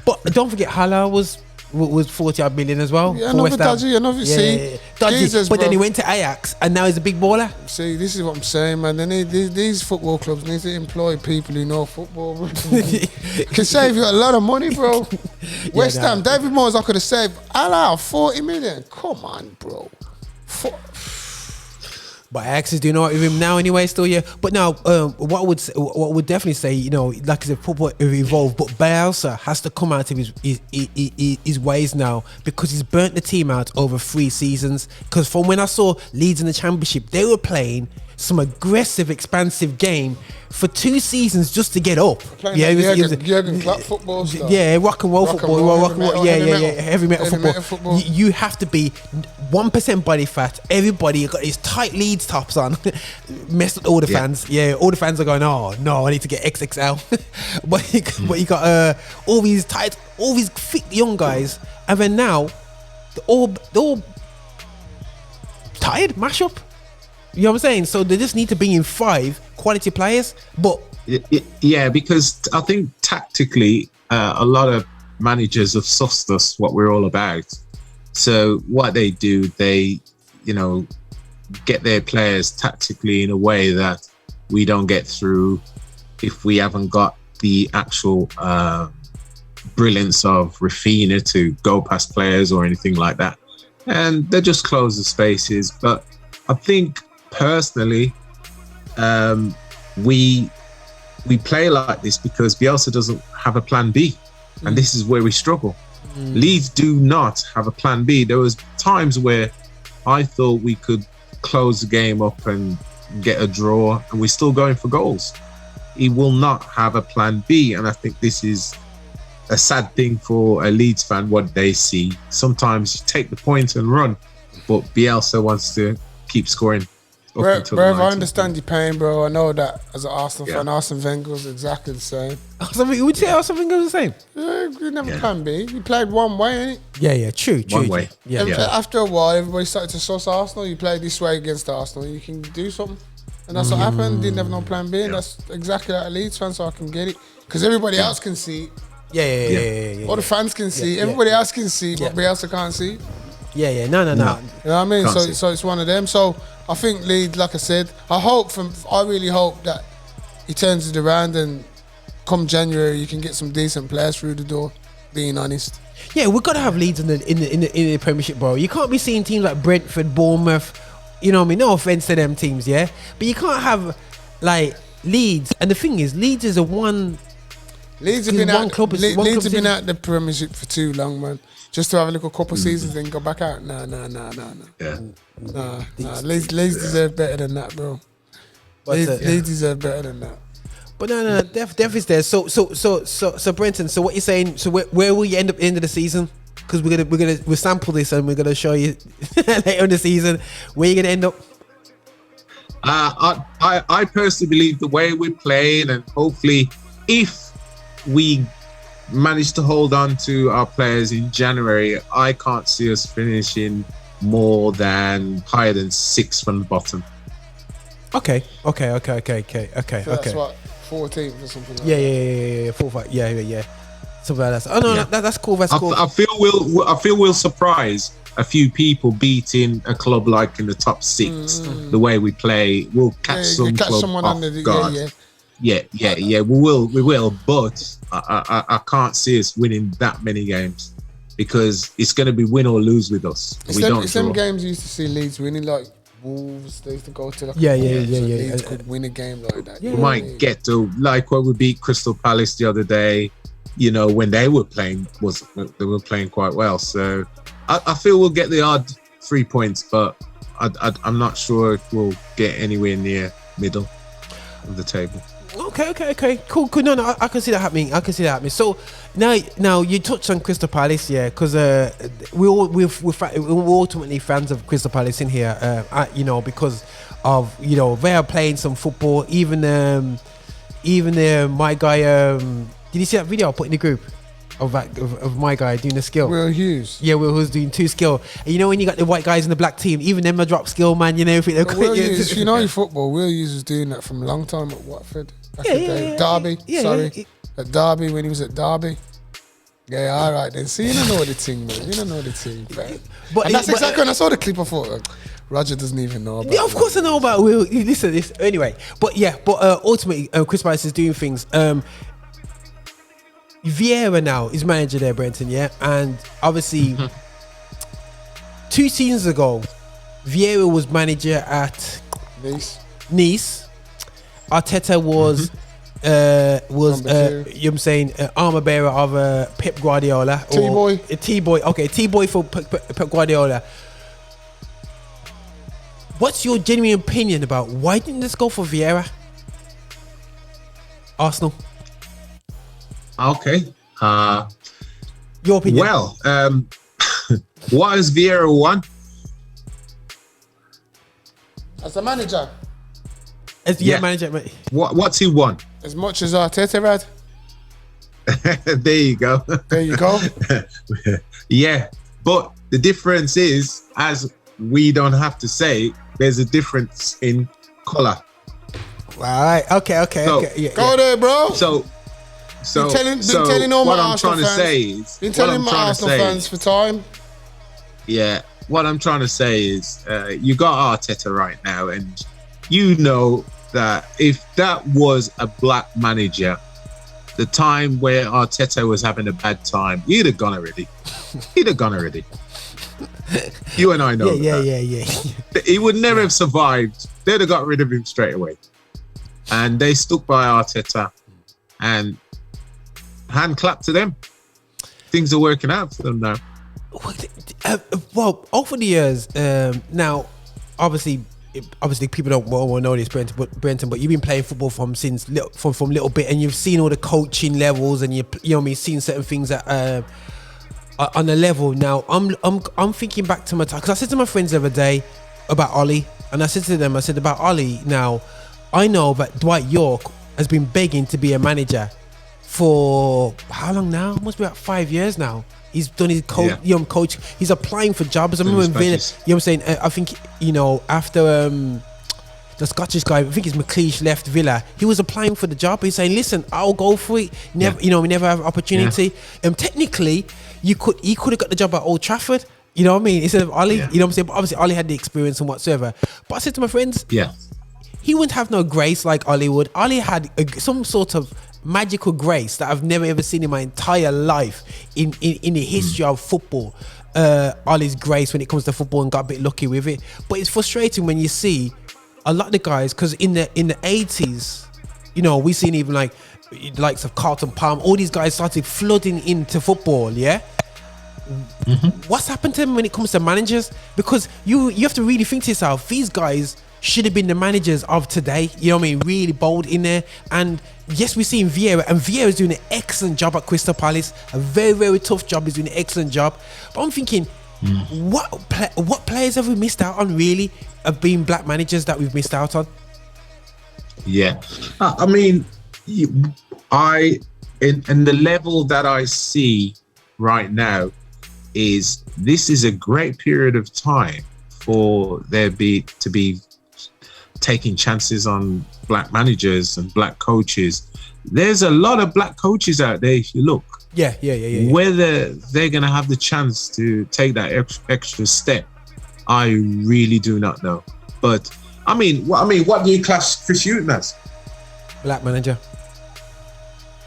But don't forget, Hala was 40-odd million as well.
Yeah,
for
another
West Ham.
dodgy, another see.
Dodgy.
Jesus,
but then
bro.
he went to Ajax and now he's a big baller.
See, this is what I'm saying, man. They need these football clubs need to employ people who know football. Bro. Can save you a lot of money, bro. West Ham, David Moyes, I could have saved 40 million. Come on, bro.
But Ajax is doing all right with him now anyway, still, yeah. But now, what I would definitely say, you know, like I said, football evolved, but Bielsa has to come out of his ways now because he's burnt the team out over 3 seasons. Because from when I saw Leeds in the Championship, they were playing some aggressive, expansive game for 2 seasons just to get up.
Jurgen Klopp football stuff.
Yeah, rock and roll football.
Heavy
Heavy metal football.
football.
You have to be 1% body fat. Everybody got his tight Leeds tops on. Messed up all the fans. Yeah, all the fans are going, oh no, I need to get XXL. but you got all these fit young guys, and then now they're all tired, mash up. You know what I'm saying? So they just need to bring in 5 quality players. But
yeah, because I think tactically, a lot of managers have sussed us what we're all about. So what they do, they, you know, get their players tactically in a way that we don't get through if we haven't got the actual brilliance of Rafinha to go past players or anything like that. And they just close the spaces. But I think personally, we play like this because Bielsa doesn't have a plan B, and this is where we struggle. Leeds do not have a plan B. There was times where I thought we could close the game up and get a draw, and we're still going for goals. He will not have a plan B, and I think this is a sad thing for a Leeds fan, what they see. Sometimes you take the point and run, but Bielsa wants to keep scoring up
Bro,
until
bro,
the
I
19th.
understand your pain, bro. I know that as an Arsenal
Yeah.
fan, Arsene Wenger was exactly the same.
Something would you say something goes the same?
You never
Yeah.
plan B. You played one way, innit?
Yeah, true.
One way.
Yeah.
Yeah.
After a while, everybody started to sauce Arsenal. You play this way against Arsenal, you can do something. And that's what happened. Didn't have no plan B. And that's exactly like a Leeds fan, so I can get it. Because everybody else can see it.
Yeah.
All the fans can see it.
yeah.
Everybody else can see it,
Yeah.
but Bielsa can't see it.
Yeah. No.
You know what I mean?
Can't
So,
see.
so it's one of them. So I think Leeds, like I said, I really hope that he turns it around and come January you can get some decent players through the door. Being honest,
Yeah, we've got to have Leeds in the Premiership, bro. You can't be seeing teams like Brentford, Bournemouth. You know what I mean? No offense to them teams, yeah, but you can't have like Leeds. And the thing is, Leeds is a one.
Leeds have
It's
been
one
out.
club, it's one
Leeds
club
have been
season.
out the Premiership for too long, man. Just to have a little couple seasons, then go back out. Nah.
Yeah.
Leeds deserve better than that, bro.
But,
Leeds deserve better than that.
But no, Def is there. So Brenton. So what you're saying? So where will you end up at the end of the season? Because we'll sample this and we're gonna show you later in the season where you're gonna end up.
I personally believe the way we're playing, and hopefully, if we manage to hold on to our players in January, I can't see us finishing more than higher than 6th from the bottom.
Okay.
So that's what 14th or something. Like that.
Yeah. 4, 5. Yeah. Something like that. Oh no,
Yeah.
that's cool. That's cool.
I feel we'll surprise a few people beating a club like in the top 6. The way we play, we'll catch some club
someone
off
under the
guard.
yeah.
Yeah. We will. But I can't see us winning that many games because it's going to be win or lose with us.
It's them games you used to see Leeds winning, like Wolves. They used to go to like
Yeah.
Leeds could win a game like that.
Yeah.
We might get to like when we beat Crystal Palace the other day. You know, when they were playing quite well. So I feel we'll get the odd 3 points, but I'm not sure if we'll get anywhere near middle of the table.
Okay. Cool. No, I can see that happening. So now you touched on Crystal Palace, yeah, because we're ultimately fans of Crystal Palace in here, because of they are playing some football. Even my guy. Did you see that video I put in the group of my guy doing the skill?
Will Hughes.
Yeah, Will Hughes doing 2 skill. And when you got the white guys in the black team, even them a drop skill, man. If they're
But Will Hughes, if you know your football, Will Hughes was doing that from a long time at Watford. Back in the day. Derby. At Derby, when he was at Derby. Yeah, all right then. See, you don't know the thing, man. You don't know the thing, man. And that's exactly when I saw the clip. I thought, Roger doesn't even know about.
Yeah, of course I know about Will. Listen, this anyway. But ultimately, Chris Price is doing things. Vieira now is manager there, Brenton, yeah? And obviously, 2 seasons ago, Vieira was manager at Nice. Arteta was, you know what I'm saying, armor bearer of Pep Guardiola.
T-boy.
T-boy, okay, T-boy for Pep Guardiola. What's your genuine opinion about why didn't this go for Vieira? Arsenal.
Okay.
Your opinion.
Well, what has Vieira won?
As a manager,
As manager, mate.
What's he won?
as much as Arteta had.
There you go.
There you go.
Yeah, but the difference is, as we don't have to say, there's a difference in colour.
All right. Okay.
So,
Yeah,
Go there, bro.
So
Been telling all my
what I'm
Arsenal
trying to
fans.
say is,
Been telling my Arsenal fans for time.
yeah, what I'm trying to say is, you got Arteta right now, and you know that if that was a black manager, the time where Arteta was having a bad time, he'd have gone already. You and I know.
Yeah.
He would never have survived. They'd have got rid of him straight away. And they stuck by Arteta, and hand clap to them. Things are working out for them now.
Well, over the years, now obviously people don't know this, Brenton, but you've been playing football from little bit, and you've seen all the coaching levels, and you know what I mean, seen certain things that on the level. Now I'm thinking back to my time, because I said to my friends the other day about Ollie. And I said to them, I said about Ollie. Now, I know that Dwight York has been begging to be a manager for how long now? Must be about 5 years now. He's done his coach. He's applying for jobs. I remember in Villa. You know what I'm saying? I think after the Scottish guy, I think it's McLeish, left Villa. He was applying for the job. He's saying, "Listen, I'll go for it." Never, we never have opportunity. Technically, he could have got the job at Old Trafford. You know what I mean? Instead of Ollie, you know what I'm saying? But obviously, Ollie had the experience and whatsoever. But I said to my friends, he wouldn't have no grace like Ollie would. Ollie had some sort of magical grace that I've never ever seen in my entire life in the history of football. Ollie's grace when it comes to football, and got a bit lucky with it. But it's frustrating when you see a lot of the guys, because in the 80s, we seen even like the likes of Carlton Palm, all these guys started flooding into football. What's happened to them when it comes to managers? Because you have to really think to yourself, these guys should have been the managers of today. You know what I mean? Really bold in there. And yes, we're seeing Vieira, and Vieira's doing an excellent job at Crystal Palace. A very, very tough job. He's doing an excellent job. But I'm thinking, what players have we missed out on, really, of being black managers that we've missed out on?
I mean, in the level that I see right now is this is a great period of time for there to be taking chances on black managers and black coaches. There's a lot of black coaches out there, if you look.
Yeah.
Whether they're going to have the chance to take that extra step, I really do not know. But I mean, what do you class Chris Hughton as?
Black manager.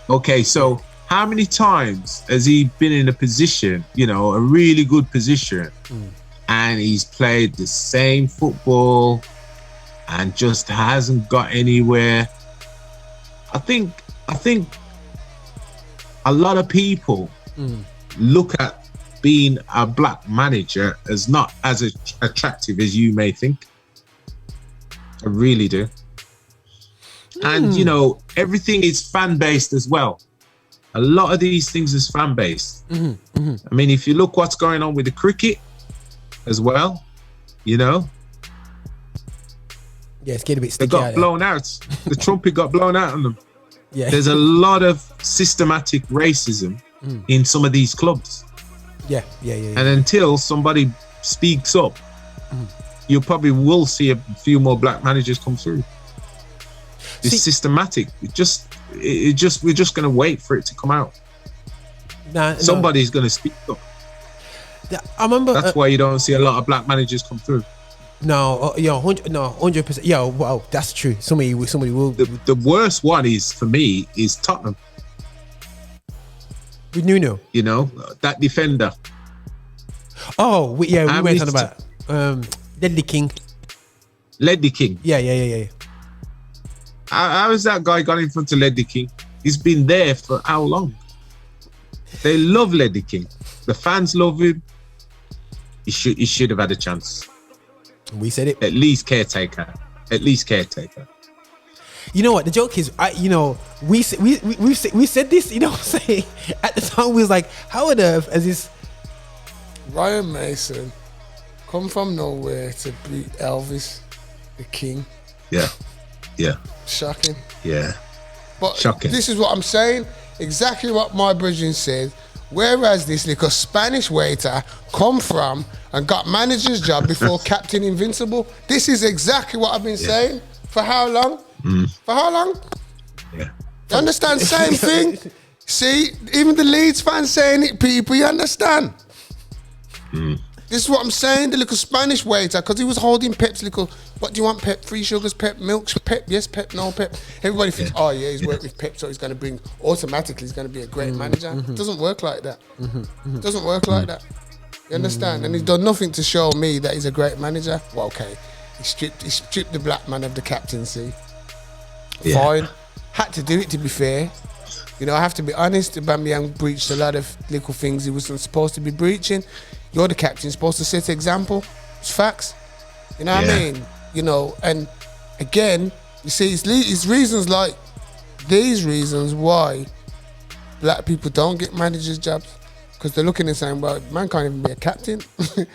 Okay, so how many times has he been in a position, a really good position, and he's played the same football and just hasn't got anywhere? I think a lot of people look at being a black manager as not as attractive as you may think. I really do. And everything is fan based as well. A lot of these things is fan based. I mean, if you look what's going on with the cricket as well,
Yeah, it's getting a bit sticky.
They got blown out. The trumpet got blown out on them.
Yeah.
There's a lot of systematic racism in some of these clubs.
Yeah.
And until somebody speaks up, you probably will see a few more black managers come through. It's systematic. We're just going to wait for it to come out. Somebody's going to speak up.
I remember
that's why you don't see a lot of black managers come through.
No, 100%. Yeah, well, that's true. Somebody will.
The worst one for me is Tottenham.
With Nuno,
that defender.
Oh, we went on about Ledley King. Yeah.
How has that guy gone in front of Ledley King? He's been there for how long? They love Ledley King. The fans love him. He should have had a chance.
We said it.
At least caretaker.
You know what? The joke is, we said this. You know what I'm saying? At the time, we was like, how on earth is this?
Ryan Mason come from nowhere to beat Elvis, the King.
Yeah.
Shocking.
Yeah.
But
shocking.
This is what I'm saying. Exactly what my brethren said. Whereas this little Spanish waiter come from and got manager's job before Captain Invincible. This is exactly what I've been saying. For how long? For how long?
Yeah.
You understand? Same thing. See, even the Leeds fans saying it, people, you understand? This is what I'm saying, the little Spanish waiter, because he was holding Pep's little, what do you want, Pep? 3 sugars, Pep, milk, Pep, yes, Pep, no, Pep. Everybody thinks, he's worked with Pep, so he's going to automatically, he's going to be a great manager. It doesn't work like that. It doesn't work like that. You understand? And he's done nothing to show me that he's a great manager. Well, okay, he stripped the black man of the captaincy. Yeah. Fine. Had to do it, to be fair. I have to be honest, Aubameyang breached a lot of little things he wasn't supposed to be breaching. You're the captain, supposed to set example. It's facts. You know what I mean? And again, you see, it's reasons like these reasons why black people don't get managers' jobs. Because they're looking and saying, well, man can't even be a captain. He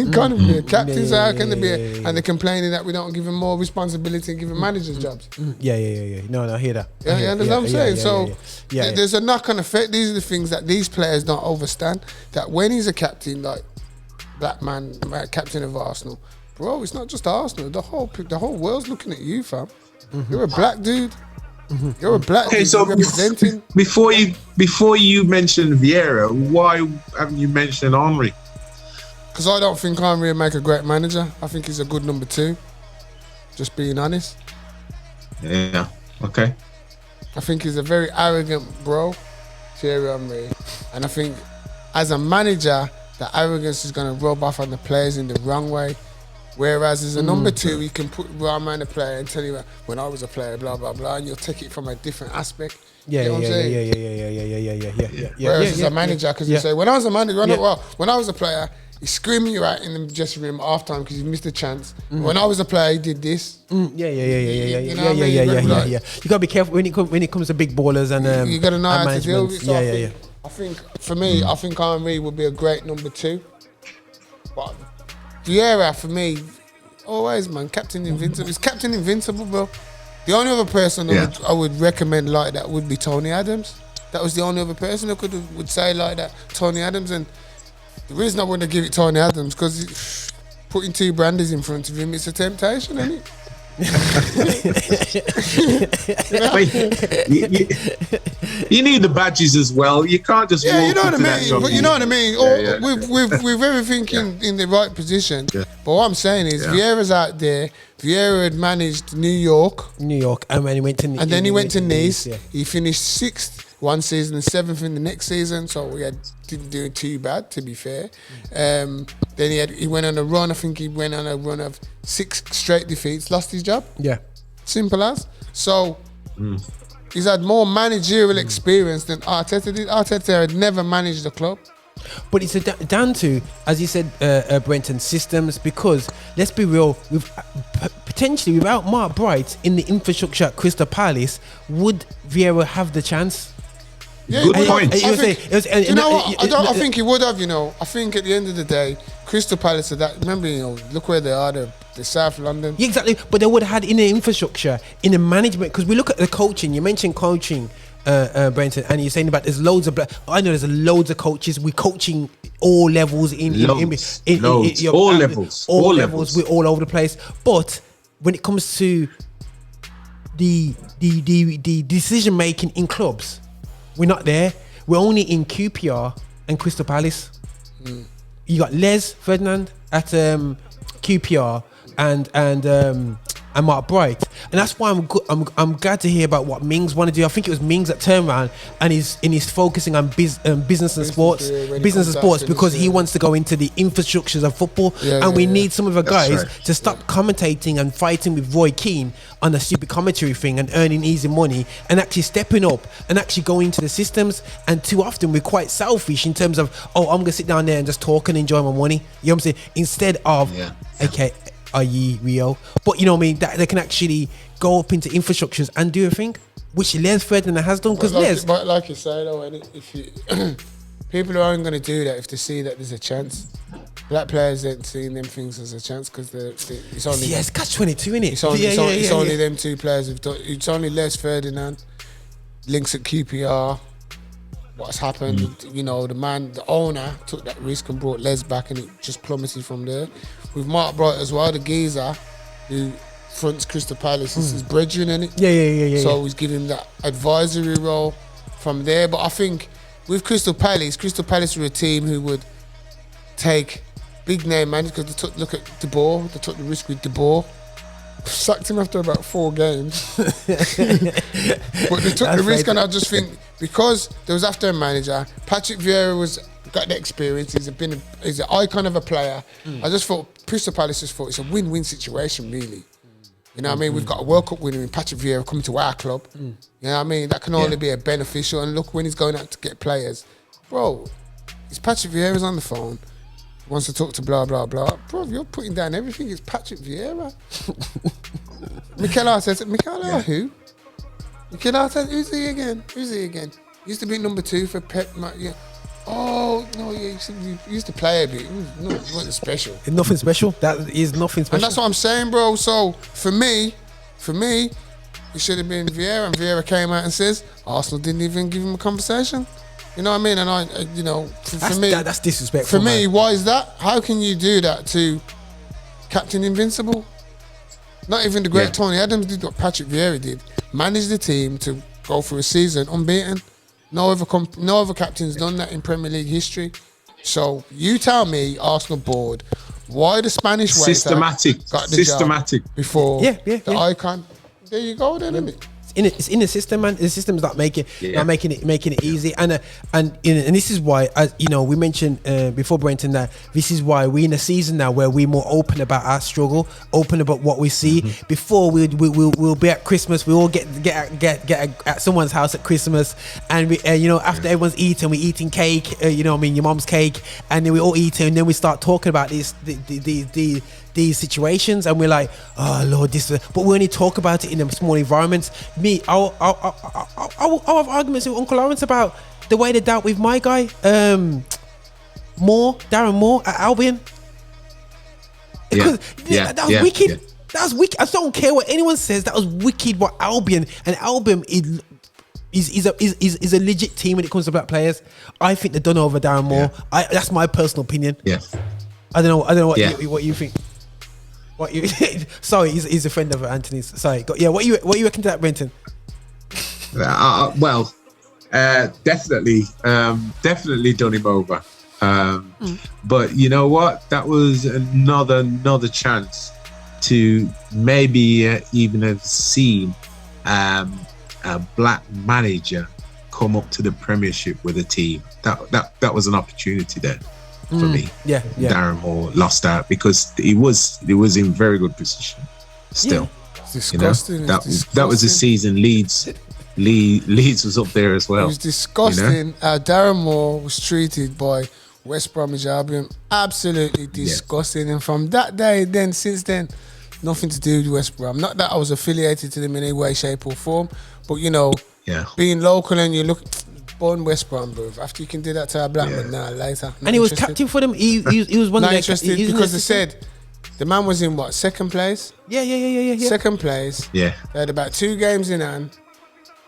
can't even be a captain, so how can they be and they're complaining that we don't give him more responsibility and give him managers jobs.
Yeah. No, I hear that.
Yeah, you understand what I'm saying?
Yeah.
There's a knock-on effect. These are the things that these players don't understand. That when he's a captain, like black man, captain of Arsenal, bro, it's not just Arsenal. The whole world's looking at you, fam. You're a black dude. You're a black dude
so
representing.
Before you mention Vieira, why haven't you mentioned Henry?
Because I don't think Henry will make a great manager. I think he's a good number 2. Just being honest.
Yeah. Okay.
I think he's a very arrogant bro, Thierry Henry. And I think as a manager, the arrogance is going to rub off on the players in the wrong way. Whereas as a number 2, he can put right around the player and tell you, when I was a player, blah, blah, blah, and you'll take it from a different aspect.
Yeah.
You know what I'm saying? Whereas as a manager, because you say, when I was a manager, when I was a player, he's screaming you out in the dressing room half time because you missed a chance. When I was a player, he did this.
You gotta be careful when it comes to big ballers and
you gotta know how to deal with it. So
yeah.
I think for me, I think Henry would be a great number 2. But Vieira, for me, always, man, Captain Invincible. It's Captain Invincible, bro. The only other person I would recommend like that would be Tony Adams. That was the only other person who would say like that, Tony Adams. And the reason I wouldn't give it Tony Adams, because putting 2 brandies in front of him, it's a temptation, isn't it?
You need the badges as well. You can't just walk
you know what I
into that
mean.
job.
But you know what I mean. With everything in the right position. Yeah. But what I'm saying is, Vieira's out there. Vieira had managed New York,
and when he went to
then he went to Nice. He finished 6th one season and 7th in the next season. So we didn't do too bad, to be fair. Then he went on a run. I think he went on a run of 6 straight defeats. Lost his job.
Yeah.
Simple as. So he's had more managerial experience than Arteta did. Arteta had never managed the club.
But it's down to, as you said, Brenton, systems, because let's be real, with potentially without Mark Bright in the infrastructure at Crystal Palace, would Vieira have the chance?
Yeah, good point.
I think he would have, I think at the end of the day, Crystal Palace, remember, look where they are, the South London.
Yeah, exactly, but they would have had in the infrastructure, in the management, because we look at the coaching, you mentioned coaching, Brenton, and you're saying about there's loads of I know there's loads of coaches. We're coaching all levels all levels. We're all over the place. But when it comes to the decision making in clubs, we're not there. We're only in QPR and Crystal Palace. You got Les Ferdinand at QPR and Mark Bright, and that's why I'm glad to hear about what Mings want to do. I think it was Mings that turned around and he's focusing on business and sports, because he wants to go into the infrastructures of football, we need some of the guys to stop commentating and fighting with Roy Keane on the stupid commentary thing and earning easy money, and actually stepping up and actually going into the systems. And too often we're quite selfish in terms of, I'm gonna sit down there and just talk and enjoy my money. You know what I'm saying? Instead of okay, are ye real? But you know what I mean, that they can actually go up into infrastructures and do a thing, which Les Ferdinand has done. Because
but like you say though, if you people aren't going to do that if they see that there's a chance. Black players ain't seeing them things as a chance because it's only
it's catch-22, innit?
It's only them 2 players who've done. It's only Les Ferdinand, links at QPR. What's happened? The owner took that risk and brought Les back, and it just plummeted from there. With Mark Bright as well, the geezer who fronts Crystal Palace, is his brethren, innit?
Yeah.
So he's giving that advisory role from there. But I think with Crystal Palace were a team who would take big name man, because look at De Boer. They took the risk with De Boer. Sacked him after about 4 games. But they took the risk, and I just think because there was after a manager, Patrick Vieira got the experience. He's an icon of a player. I just thought Crystal Palace just thought it's a win-win situation, really. You know what I mean? We've got a World Cup winner in Patrick Vieira coming to our club. You know what I mean? That can only be a beneficial. And look when he's going out to get players, bro. It's Patrick Vieira's on the phone. Wants to talk to blah blah blah. Bro, you're putting down everything. It's Patrick Vieira. Mikel Arteta. Who? Mikel Arteta. Who's he again? Used to be number 2 for Pep. Oh no, yeah, you used to play a bit. It wasn't special.
It's nothing special. That is nothing special.
And that's what I'm saying, bro. So for me, it should have been Vieira, and Vieira came out and says Arsenal didn't even give him a conversation. You know what I mean? And for me,
that's disrespectful.
For me,
man.
why is that? How can you do that to Captain Invincible? Not even the great Tony Adams did what Patrick Vieira did. Managed the team to go through a season unbeaten. No other captain's done that in Premier League history. So you tell me, Arsenal board, why the Spanish waiter got the job before the icon? There you go, then, isn't it?
It's in the system, man. The system's not making it easy, and this is why, as you know, we mentioned before, Brenton, that this is why we're in a season now where we're more open about our struggle, open about what we see. Before we'll be at Christmas, we all get at someone's house at Christmas, and we, after everyone's eating, we're eating cake, your mom's cake, and then we all eat it, and then we start talking about these situations, and we're like, oh Lord, but we only talk about it in the small environments. I'll have arguments with Uncle Lawrence about the way they dealt with my guy, Darren Moore at Albion. Because that was wicked. Yeah. That was wicked. I don't care what anyone says. That was wicked. What Albion is a legit team when it comes to black players. I think they're done over Darren Moore. That's my personal opinion.
Yes.
I don't know what you think. Sorry, he's a friend of Anthony's. Sorry. What you reckon to that, Brenton?
Definitely done him over. But you know what? That was another chance to maybe even have seen a black manager come up to the Premiership with a team. That was an opportunity there. For me, Darren Moore lost out because he was in very good position still.
Disgusting.
That was a season Leeds was up there as well.
It was disgusting how Darren Moore was treated by West Bromwich Albion. Absolutely disgusting. And from that day, since then, nothing to do with West Brom. Not that I was affiliated to them in any way, shape or form, but being local and you look. Born West Brom, bro. After you can do that to our black man, later.
And he was captain for them. He was one of their
interested because they said the man was in what, second place?
Yeah.
Second place.
Yeah.
They had about 2 games in hand,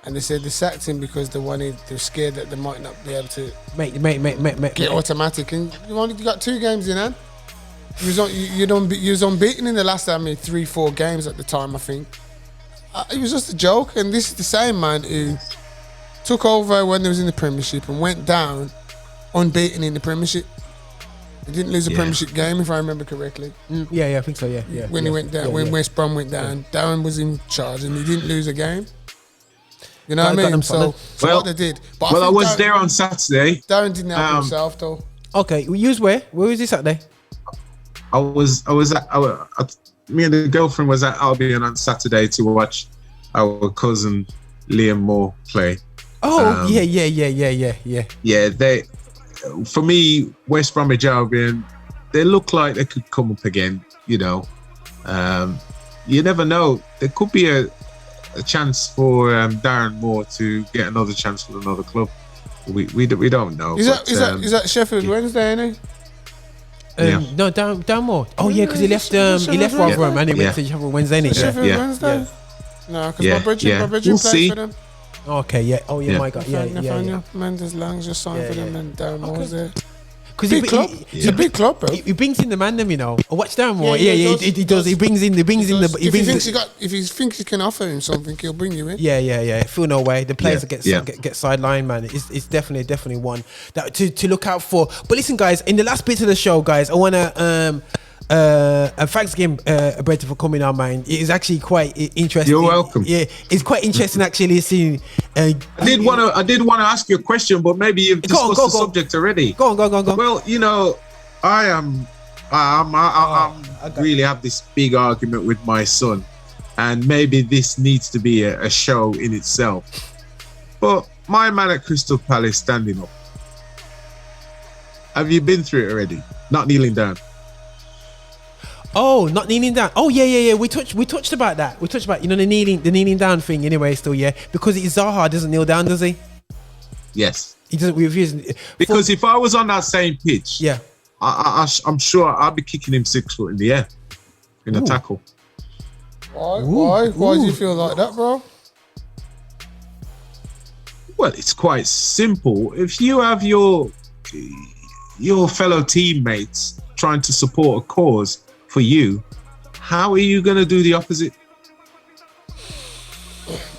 and they said they sacked him because they're scared that they might not be able to get automatic. And you got 2 games in hand. You was unbeaten in the last 3-4 games at the time, I think. It was just a joke, and this is the same man who took over when they was in the Premiership and went down unbeaten in the Premiership. He didn't lose a Premiership game, if I remember correctly.
Yeah, I think so. Yeah.
When he went down, when West Brom went down, Darren was in charge and he didn't lose a game. You know what I mean? So what they did. But
I was there on Saturday.
Darren didn't help himself though.
Okay, you was where? Where was he Saturday?
I was at me and the girlfriend was at Albion on Saturday to watch our cousin Liam Moore play.
Oh, yeah.
Yeah, for me, West Bromwich Albion, they look like they could come up again, You never know. There could be a chance for Darren Moore to get another chance with another club. We don't know.
Is that Sheffield Wednesday, ain't it?
No, Darren Moore. Oh yeah, because he left Rotherham and he went to Sheffield Wednesday, innit?
Sheffield Wednesday? No, because my brethren played for them.
Okay, yeah. Oh, yeah, my God.
Nathaniel Mendes Lang's just signed for them and Darren Moore's there.
Because
it's a big club, bro.
He brings in the man, Watch Darren Moore. He does. He brings in.
If he thinks he can offer him something, he'll bring you in.
Yeah. Feel no way. The players get sidelined, man. It's definitely one that to look out for. But listen, guys, in the last bit of the show, guys, I wanna thanks again, Brenton, for coming on, man. It is actually quite interesting.
You're welcome.
Yeah, it's quite interesting actually seeing.
I did want to ask you a question, but maybe you've discussed the subject already.
Go on.
Well, I really have this big argument with my son, and maybe this needs to be a show in itself. But my man at Crystal Palace standing up. Have you been through it already? Not kneeling down.
Oh, not kneeling down. Oh, yeah. We touched about that. We touched about the kneeling down thing. Anyway, still because Zaha doesn't kneel down, does he?
Yes.
He doesn't refuse.
Because if I was on that same pitch,
yeah,
I'm sure I'd be kicking him 6 foot in the air in a tackle.
Why do you feel like that, bro?
Well, it's quite simple. If you have your fellow teammates trying to support a cause for you, how are you going to do the opposite?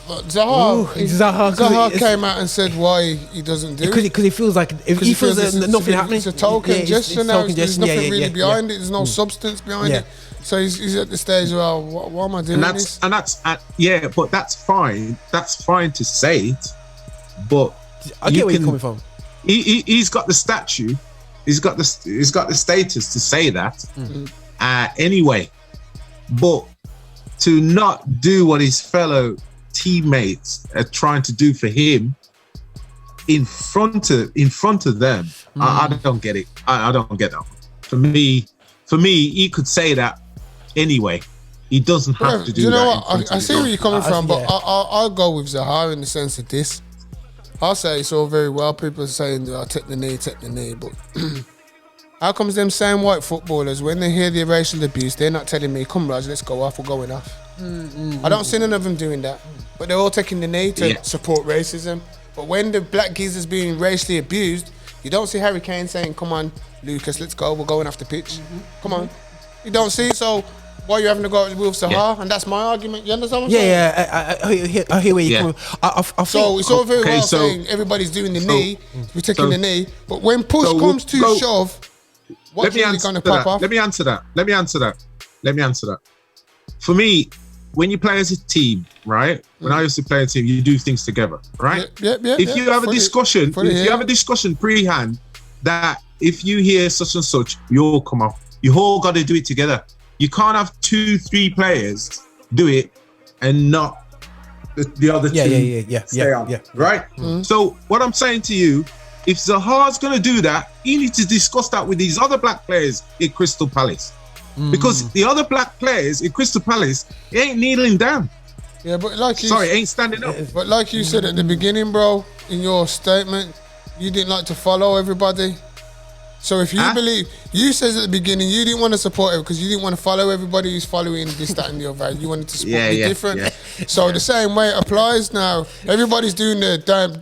Zaha came out and said why he doesn't do it.
Because he feels like he feels there's nothing happening.
It's a token gesture now. There's nothing really behind it. There's no
Mm.
substance behind it. So he's at the stage where, why am I doing this?
And that's but that's fine. That's fine to say it. But
I get where you're coming from.
He's got the statue. He's got the status to say that. Anyway, but to not do what his fellow teammates are trying to do for him in front of them, I don't get it. I don't get that. For me, he could say that anyway. He doesn't have to do that.
You know what? I see where you're coming from, but I'll go with Zaha in the sense of this. I'll say it's all very well. People are saying, take the knee, but how comes them same white footballers, when they hear the racial abuse, they're not telling me, come Roger, let's go off, we're going off. I don't see none of them doing that. But they're all taking the knee to support racism. But when the black geezer's being racially abused, you don't see Harry Kane saying, come on, Lucas, let's go, we're going off the pitch. Come on. You don't see it, so why are you having to go with Zaha? And that's my argument. You understand what I'm saying?
I hear where you're coming.
So it's all very well saying everybody's doing the knee, we're taking the knee, but when push comes to shove, what's really going to pop off?
Let me answer that. For me, when you play as a team, right? When I used to play a team, you do things together, right? If you have a discussion, you have a discussion pre-hand that if you hear such and such, you all come off. You all got to do it together. You can't have 2-3 players do it and not the other two stay on, right? So what I'm saying to you, if Zaha's going to do that, he needs to discuss that with these other black players in Crystal Palace. Because the other black players in Crystal Palace ain't kneeling down.
Yeah, but
ain't standing up.
But like you said at the beginning, bro, in your statement, you didn't like to follow everybody. So if you believe, you said at the beginning you didn't want to support it because you didn't want to follow everybody who's following this, that, and the other. You wanted to support different. Yeah. So the same way it applies now. Everybody's doing the damn,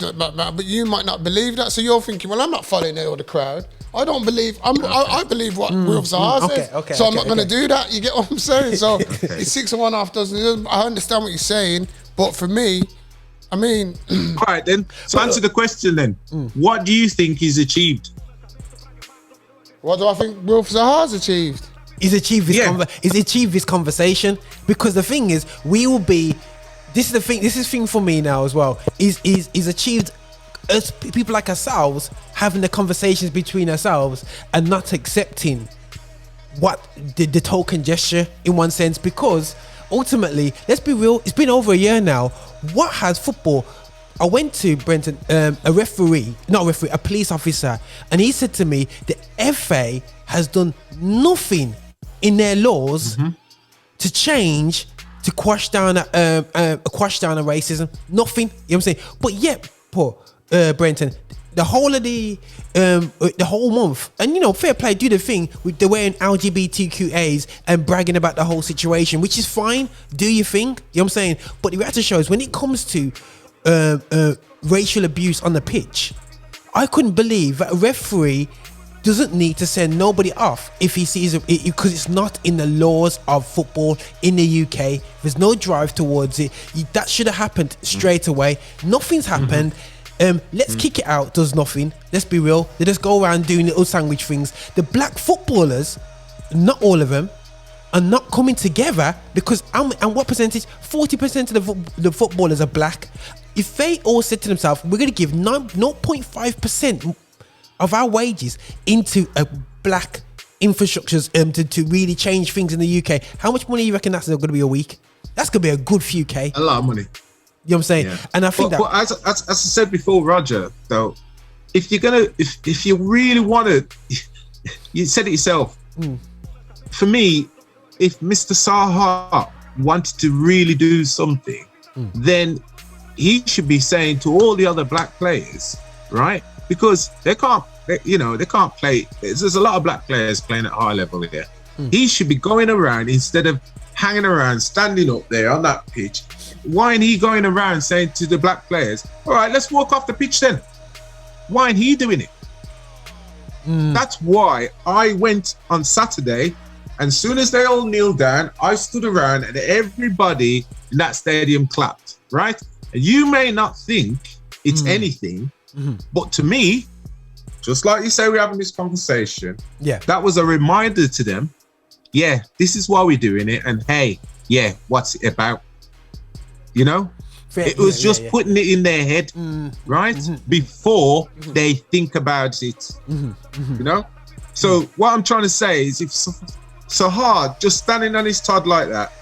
but you might not believe that. So you're thinking, well, I'm not following all the crowd. I don't believe. I believe what Will Zaha says. So I'm not going to do that. You get what I'm saying? So it's 6.5 dozen. I understand what you're saying, but for me, I mean,
all right then. So answer the question then. What do you think he's achieved?
What do I think Will Zaha's achieved?
He's achieved this conversation, because the thing is, we will be. This is the thing. This is the thing for me now as well. Is achieved as people like ourselves having the conversations between ourselves and not accepting what the token gesture in one sense, because ultimately, let's be real. It's been over a year now. What has football? I went to Brenton, a police officer, and he said to me, the FA has done nothing in their laws to change, to quash down a racism. Nothing, you know what I'm saying? But yet, Brenton, the whole of the whole month, and fair play, do the thing with the wearing LGBTQAs and bragging about the whole situation, which is fine. Do your thing, you know what I'm saying? But the reality shows, when it comes to racial abuse on the pitch, I couldn't believe that a referee doesn't need to send nobody off if he sees it, because it's not in the laws of football in the UK. There's no drive towards it. That should have happened straight away. Nothing's happened. Let's kick it out. Does nothing. Let's be real. They just go around doing little sandwich things. The black footballers, not all of them, are not coming together, because and what percentage? 40% of the footballers are black. If they all said to themselves, we're going to give 0.5% of our wages into a black infrastructures to really change things in the UK, how much money do you reckon that's going to be a week? That's going to be a good few K.
A lot of money.
You know what I'm saying? Yeah. And I think
but as I said before, Roger, though, if you really want to, you said it yourself. For me, if Mr. Zaha wanted to really do something, then he should be saying to all the other black players, right? because they can't play. There's a lot of black players playing at high level here. He should be going around instead of hanging around, standing up there on that pitch. Why ain't he going around saying to the black players, all right, let's walk off the pitch then? Why ain't he doing it? That's why I went on Saturday, and as soon as they all kneeled down, I stood around and everybody in that stadium clapped, right? And you may not think it's anything, but to me, just like you say, we're having this conversation.
Yeah.
That was a reminder to them. Yeah, this is why we're doing it. And hey, yeah, what's it about? You know? It was just putting it in their head, right? Before they think about it, you know? So what I'm trying to say is, if Zaha just standing on his Todd like that,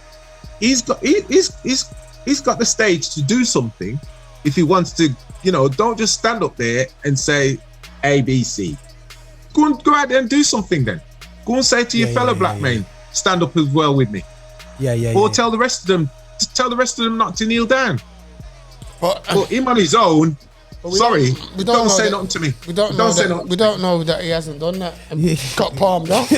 he's got the stage to do something. If he wants to, you know, don't just stand up there and say A, B, C. Go out there and do something then. Go and say to your fellow black men, stand up as well with me. Or tell the rest of them not to kneel down. But him on his own, don't say nothing to me.
We don't know that he hasn't done that and got palmed off.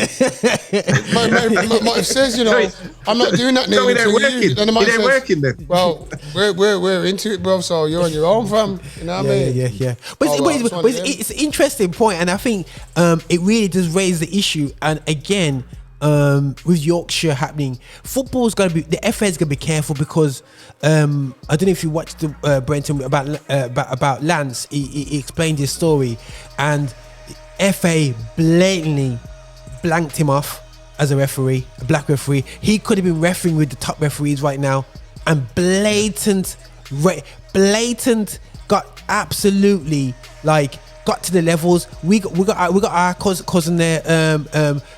Might says, you know, I'm not doing that.
So it ain't working. It ain't working then.
Well, we're into it, bro. So you're on your own, fam. You know what I mean?
Yeah. But it's an interesting point, and I think it really does raise the issue. And again, with Yorkshire happening, football's got to be, the FA's got to be careful, because I don't know if you watched the Brenton about Lance. He explained his story, and FA blatantly blanked him off as a referee, a black referee. He could have been refereeing with the top referees right now, and blatant got absolutely got to the levels. We got our cousin there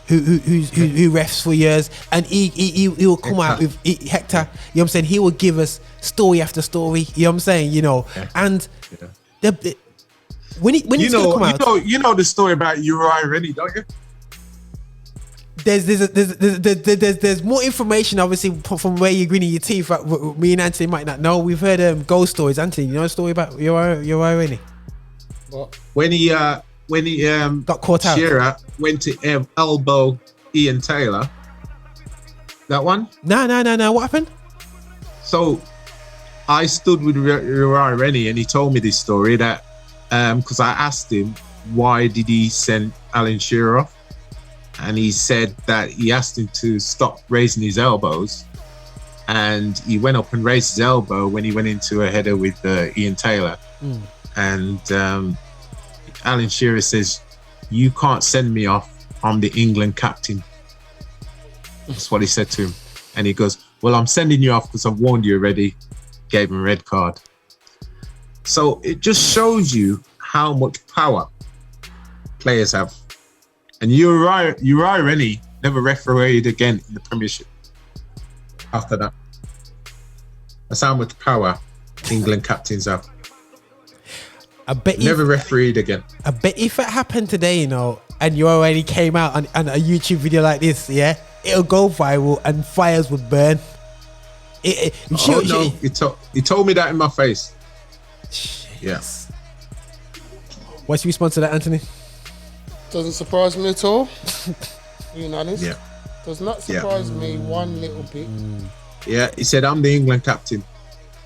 who refs for years, and he will come out with Hector. You know what I'm saying? He will give us story after story. You know what I'm saying? You know, and when he's gonna come out,
you know the story about Uriah Rennie, don't you?
There's more information, obviously, from where you're grinning your teeth. Me and Anthony might not know. We've heard ghost stories. Anthony, you know a story about Uriah Rennie?
What?
When he got
caught out.
Shearer went to elbow Ian Taylor. That one?
No. What happened?
So I stood with Uriah Rennie, and he told me this story that because I asked him why did he send Alan Shearer off, and he said that he asked him to stop raising his elbows, and he went up and raised his elbow when he went into a header with Ian Taylor. And Alan Shearer says, you can't send me off, I'm the England captain. That's what he said to him. And he goes, well, I'm sending you off because I've warned you already. Gave him a red card. So it just shows you how much power players have. And Uriah Rennie never refereed again in the Premiership after that. That's how much power England captains have.
I bet
never refereed again.
I bet if it happened today, you know, and you already came out on a YouTube video like this, yeah, it'll go viral and fires would burn.
He told me that in my face.
Yes. What's your response to that, Anthony?
Doesn't surprise me at all. Being honest.
Yeah.
Does not surprise me one little bit.
Yeah, he said, I'm the England captain.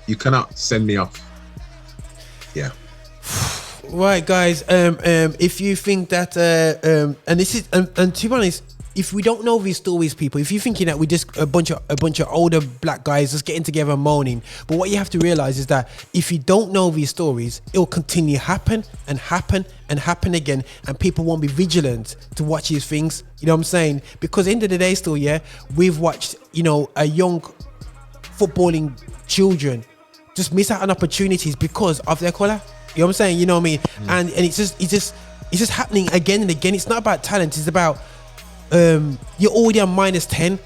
You cannot send me off. Yeah.
Right, guys. If you think that, and this is, and to be honest, if we don't know these stories, people, if you're thinking that we're just a bunch of older black guys just getting together and moaning, but what you have to realize is that if you don't know these stories, it will continue happen and happen and happen again, and people won't be vigilant to watch these things. You know what I'm saying? Because at the end of the day, still, yeah, we've watched, you know, a young footballing children just miss out on opportunities because of their colour. You know what I'm saying? You know what I mean? And it's just happening again and again. It's not about talent. It's about you're already on -10.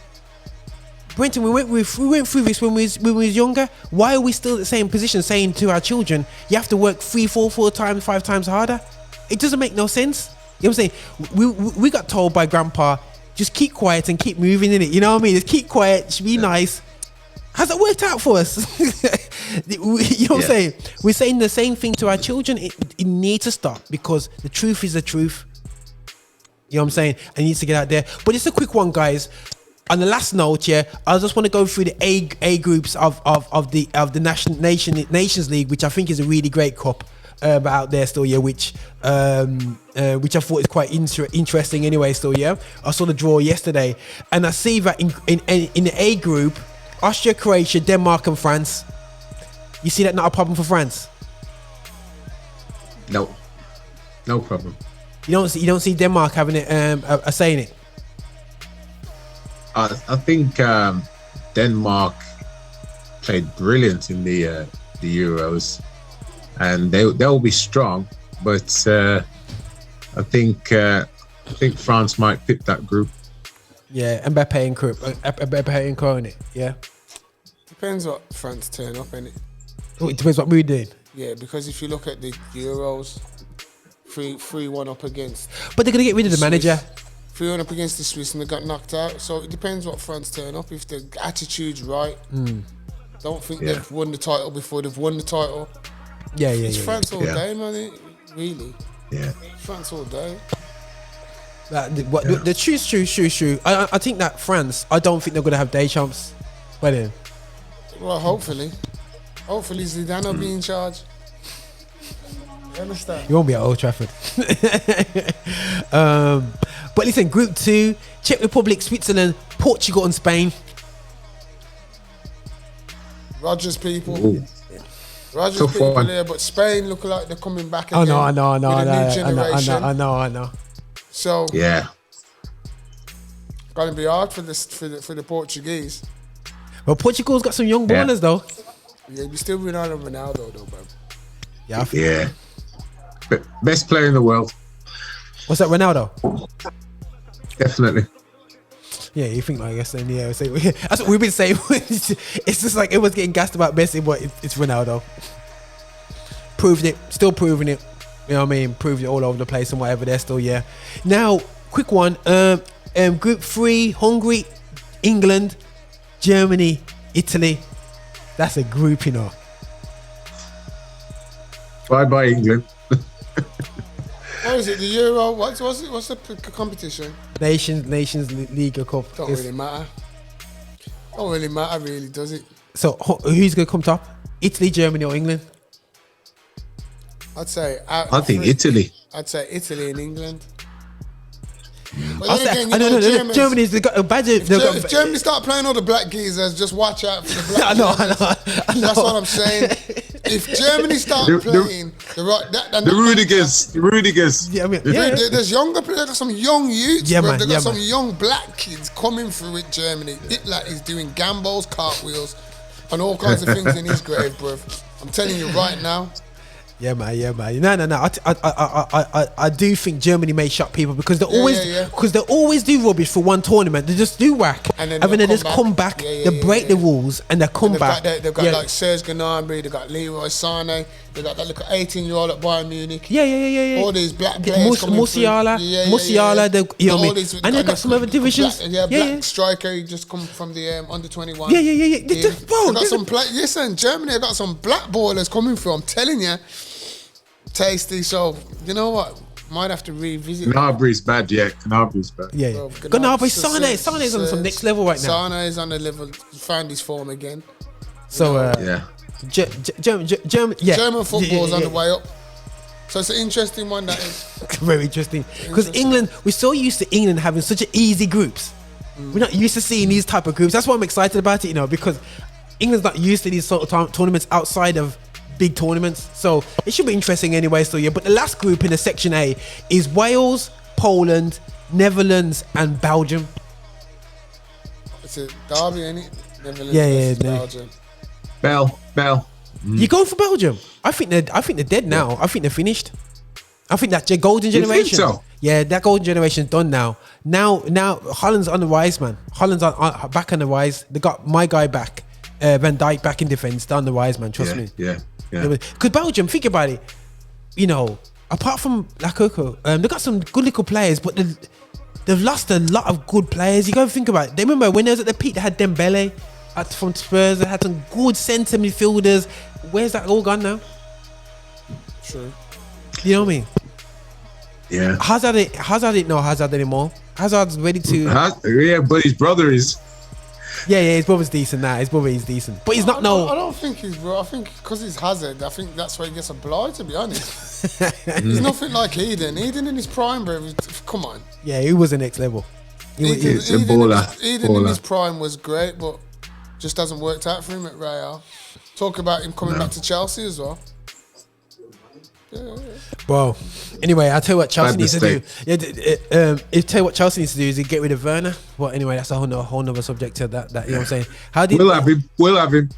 Brenton, we went through this when we was younger. Why are we still at the same position, saying to our children, you have to work 3, 4 times, 5 times harder? It doesn't make no sense. You know what I'm saying? We got told by Grandpa, just keep quiet and keep moving in it. You know what I mean? Just keep quiet, be nice. Has that worked out for us? You know what I'm saying? We're saying the same thing to our children. It needs to stop because the truth is the truth. You know what I'm saying? It needs to get out there. But it's a quick one, guys. On the last note, I just want to go through the A groups of the Nations League, which I think is a really great cup out there still, which I thought is quite interesting anyway. Still, I saw the draw yesterday, and I see that in the A group, Austria, Croatia, Denmark, and France. You see that not a problem for France?
No problem.
You don't see Denmark having it a say in it.
I think Denmark played brilliant in the Euros, and they'll be strong. But I think France might pick that group.
Yeah, Mbappe and Cornet. Yeah.
Depends what France turn up, innit?
It depends what we're doing.
Yeah, because if you look at the Euros, 3-1 up against.
But they're gonna get rid of the manager.
3-1 up against the Swiss and they got knocked out. So it depends what France turn up. If the attitude's right, don't think they've won the title before they've won the title. It's France all day, man. Really. Yeah. France all day.
The true. I think that France. I don't think they're gonna have Deschamps. Well,
hopefully Zidane will be in charge. You understand?
You won't be at Old Trafford. But listen, Group 2, Czech Republic, Switzerland, Portugal and Spain.
Roger's people.
Ooh.
Roger's
Tough
people
one.
there, but Spain look like they're coming back again.
I know.
With a new generation.
I know.
So
yeah,
gonna be hard for the Portuguese.
Well, Portugal's got some young ballers though.
Yeah, we still rely on Ronaldo though, bro.
Yeah.
Best player in the world.
What's that, Ronaldo?
Definitely.
Yeah, you think like yes, then that's what we've been saying. It's just like everyone's getting gassed about Messi, but it's Ronaldo. Proved it, still proving it. You know what I mean? Proved it all over the place and whatever. They're still Now, quick one. Group 3: Hungary, England, Germany, Italy. That's a group, you know.
Bye England.
What is it? The Euro? What's the competition?
Nations League Cup.
Don't really matter. Don't really matter, really, does it?
So who's gonna come top? Italy, Germany, or England?
I'd say.
I think Italy.
I'd say Italy and England.
Germany's they got a badge.
If Germany start playing all the black geezers, just watch out for the black. I know. That's what I'm saying. If Germany start playing the
Rudigers.
Yeah, I mean,
there's younger players. They got some young youths. They got some
man.
young black kids coming through with Germany. Hitler is doing gambos, cartwheels, and all kinds of things in his grave, bro. I'm telling you right now.
Yeah, man. No. I do think Germany may shock people because they always do rubbish for one tournament. They just do whack, and then they just come back. They break the rules and they come back.
They've got like Serge Gnabry. They've got Leroy Sané. They've got that little 18-year-old at Bayern Munich.
Yeah.
All these black players
Musiala. You know what I mean? And they've got some other divisions.
Black striker. He just come from the under 21.
Yeah.
They got some listen, Germany. They got some black ballers coming through. I'm telling you. Tasty, so you know what? Might have to revisit.
Gnabry's bad, Gnabry's bad.
Yeah. Gnabry, Sané's on some next level right now.
Sané is on the level, found his form again.
So German
football's on the way up. So it's an interesting one, that is.
Very interesting. Because England, we're so used to England having such easy groups. We're not used to seeing these type of groups. That's why I'm excited about it, you know, because England's not used to these sort of tournaments outside of big tournaments, so it should be interesting anyway. So but the last group in the section A is Wales, Poland, Netherlands, and Belgium.
It's a derby, ain't it? Netherlands versus Belgium.
Bell.
You going for Belgium? I think they're dead now. I think they're finished. I think that golden generation.
You think so?
Yeah, that golden generation's done now. Now Holland's on the rise, man. Holland's back on the rise. They got my guy back, Van Dijk back in defence. Down the rise, man. Trust me.
Yeah.
Because Belgium, think about it, you know, apart from Lakoko, they got some good little players, but they've lost a lot of good players. You gotta think about it. They remember when they was at the peak, they had Dembele, from Spurs. They had some good centre midfielders. Where's that all gone now?
True.
You know what I mean?
Yeah.
Hazard no Hazard anymore. Hazard's ready to.
Yeah, but his brother is.
Yeah, his brother's decent now. His brother is decent, but he's not.
I don't think he's bro. I think because he's Hazard, I think that's why he gets a blight. To be honest, he's nothing like Eden. Eden in his prime, bro. Come on.
Yeah, he was the next level.
Eden
In his prime was great, but just hasn't worked out for him at Real. Talk about him coming back to Chelsea as well.
Bro, anyway, I'll tell you what Chelsea needs to do. Yeah, tell you what Chelsea needs to do is get rid of Werner. Well, anyway, that's a whole nother subject to that. You know what I'm saying?
We'll have him.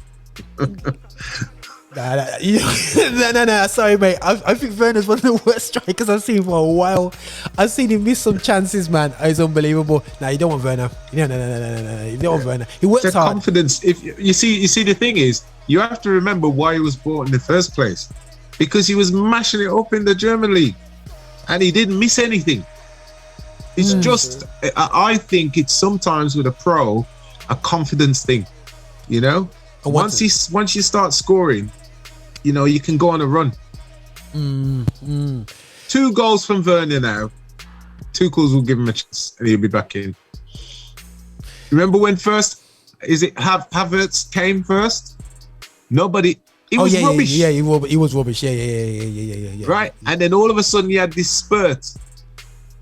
No. Sorry, mate. I think Werner's one of the worst strikers I've seen for a while. I've seen him miss some chances, man. It's unbelievable. Nah, you don't want Werner. No. You don't want Werner. He works hard.
Confidence. If you see, the thing is, you have to remember why he was bought in the first place. Because he was mashing it up in the German league and he didn't miss anything. It's just, I think it's sometimes with a pro, a confidence thing, you know? Once you start scoring, you know, you can go on a run. 2 goals from Werner now. Tuchel will give him a chance and he'll be back in. Remember when Havertz came first? Nobody... He was rubbish.
Yeah, he was rubbish. Yeah.
Right, and then all of a sudden you had this spurt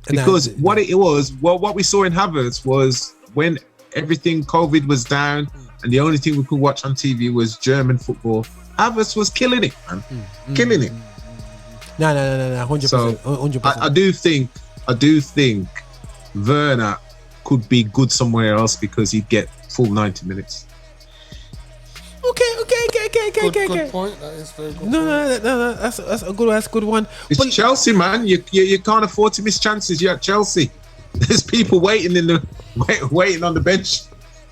because what we saw in Havertz was when everything COVID was down and the only thing we could watch on TV was German football. Havertz was killing it, man, killing it.
No, 100%.
So
100%.
I do think Werner could be good somewhere else because he'd get full 90 minutes.
Okay.
Good point. That is very good.
No, that's a good one.
It's Chelsea, man. You can't afford to miss chances. You're at Chelsea. There's people waiting waiting on the bench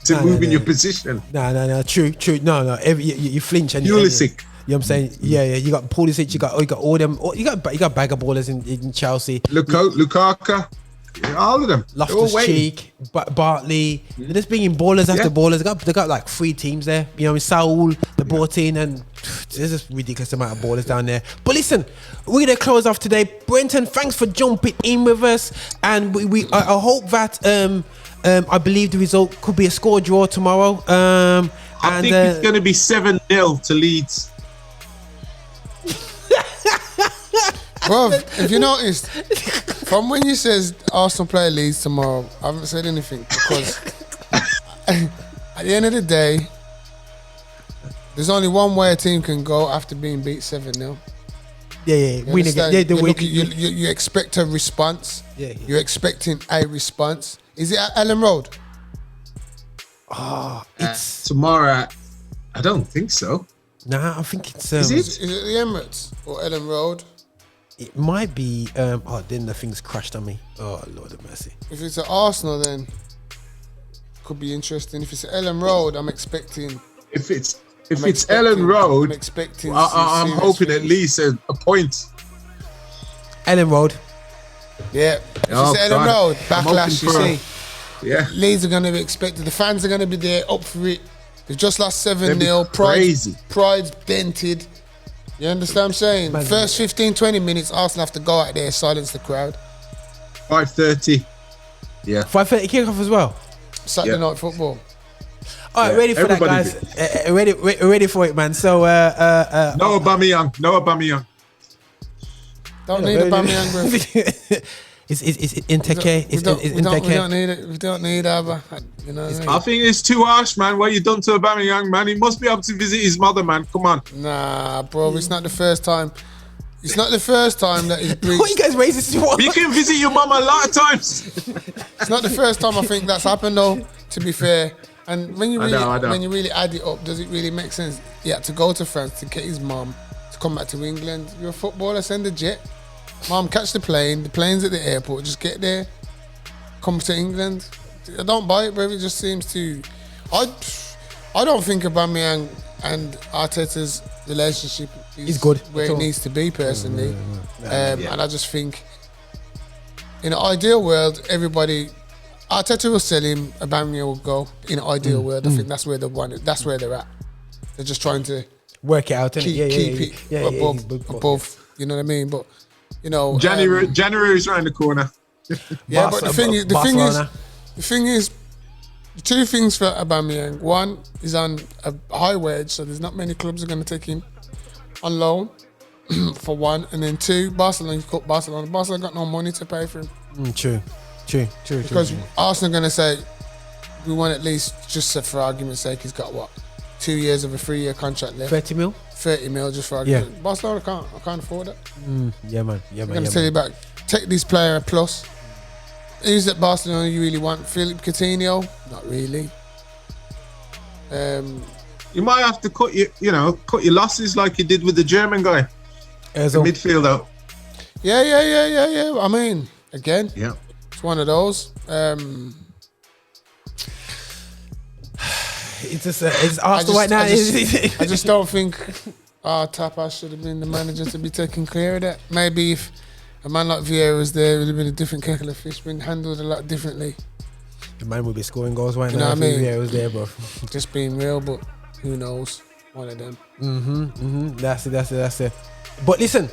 to move in your position.
No. True. No. You flinch and
Pulisic.
You know what I'm saying? Yeah. You got Pulisic. You got all them. You got bagger ballers in Chelsea.
Lukaku. All of them.
Loftus-Cheek, Bartley. They're just bringing ballers after ballers. They got like 3 teams there. You know, Saul, they brought in, and there's just ridiculous amount of ballers down there. But listen, we're gonna close off today. Brenton, thanks for jumping in with us, and I hope that I believe the result could be a score draw tomorrow.
I think it's gonna be 7-0 to Leeds.
Bro, if you noticed, from when you says Arsenal play Leeds tomorrow, I haven't said anything because at the end of the day, there's only one way a team can go after being beat 7-0.
Yeah. Win again.
You expect a response.
Yeah.
You're expecting a response. Is it at Ellen Road?
It's
tomorrow. I don't think so.
Nah, I think it's.
Is it?
Is it the Emirates or Ellen Road?
It might be. Then the thing's crashed on me. Oh Lord of mercy.
If it's at Arsenal, then could be interesting. If it's at Ellen Road, I'm expecting.
If it's Ellen Road,
I'm expecting.
I'm hoping
things.
at least a point.
Ellen Road.
Yeah. If it's at Ellen Road, backlash. You see.
Yeah.
Leeds are going to be expected. The fans are going to be there up for it. They've just lost 7-0.
Crazy.
Pride's dented. You understand what I'm saying?
Man,
First 15-20 minutes, Arsenal have to go out there, silence the crowd.
5:30. Yeah.
5:30 kickoff as well.
Saturday night football.
All right, ready for
everybody
that, guys. Ready for it, man. So
No Aubameyang.
Don't need Aubameyang, bro.
It's Inteke.
We don't need Abba. You know what I mean?
I think it's too harsh, man. What you done to Aubameyang, man? He must be able to visit his mother, man. Come on.
Nah, bro. It's not the first time. It's not the first time that he's breached.
What you guys racist?
You can visit your mum a lot of times.
It's not the first time I think that's happened, though. To be fair, and when you really
I know.
when you really add it up, does it really make sense? He had to go to France to get his mum to come back to England. You're a footballer. Send a jet. Mom, catch the plane. The plane's at the airport. Just get there. Come to England. I don't buy it, bro. It just seems to. I don't think Aubameyang and Arteta's relationship is
good
where it needs to be, personally. And I just think, in an ideal world, everybody Arteta will sell him, Aubameyang will go. In an ideal world, I think that's where that's where they're at. They're just trying to
work it out,
keep it above. You know what I mean? But you know,
January's around the corner.
Yeah, but the thing is, the two things for Aubameyang. One is on a high wage, so there's not many clubs are going to take him on loan. For one, and then two, Barcelona. You've got Barcelona. Barcelona got no money to pay for him.
True.
Because Arsenal are going to say we want at least, just for argument's sake, he's got what, 2 years of a 3-year contract left.
30 mil.
30 mil just for argument. Barcelona I can't afford it.
Yeah, man.
I'm going to tell you back. Take this player a plus. Who's at Barcelona you really want? Philippe Coutinho? Not really.
You might have to cut your losses like you did with the German guy. The midfielder.
Yeah. I mean, again,
yeah,
it's one of those.
It's Arsenal right now.
I just don't think Tapas should have been the manager to be taking care of that. Maybe if a man like Vieira was there, it would have been a different kettle of fish, been handled a lot differently.
The man would be scoring goals right now.
Know what I mean?
Vieira was there, bro.
Just being real, but who knows? One of them.
That's it. But listen,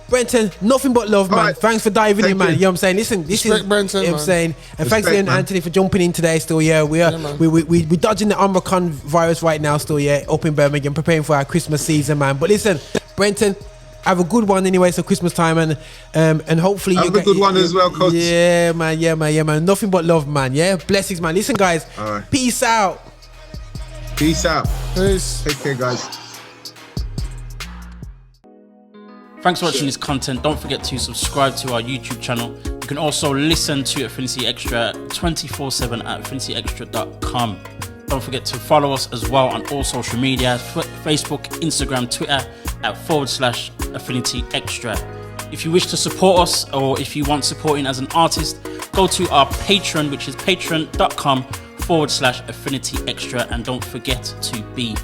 Brenton, nothing but love, man.
Right.
Thanks for diving in, man. You know what I'm saying? Listen, this
Respect
is
Brenton,
you know what I'm saying. And thanks again,
man.
Anthony, for jumping in today. Still, yeah, we're dodging the Omicron virus right now. Still, yeah, up in Birmingham, preparing for our Christmas season, man. But listen, Brenton, have a good one anyway. So Christmas time, and hopefully
have a good one as well, coach.
Yeah, man. Nothing but love, man. Yeah, blessings, man. Listen, guys, peace out.
Peace out.
Peace.
Take care, guys.
Thanks for watching this content. Don't forget to subscribe to our YouTube channel. You can also listen to Affinity Extra 24/7 at affinityextra.com. Don't forget to follow us as well on all social media, Facebook, Instagram, Twitter at /Affinity Extra. If you wish to support us, or if you want supporting as an artist, go to our Patreon, which is patreon.com /Affinity Extra, and don't forget to be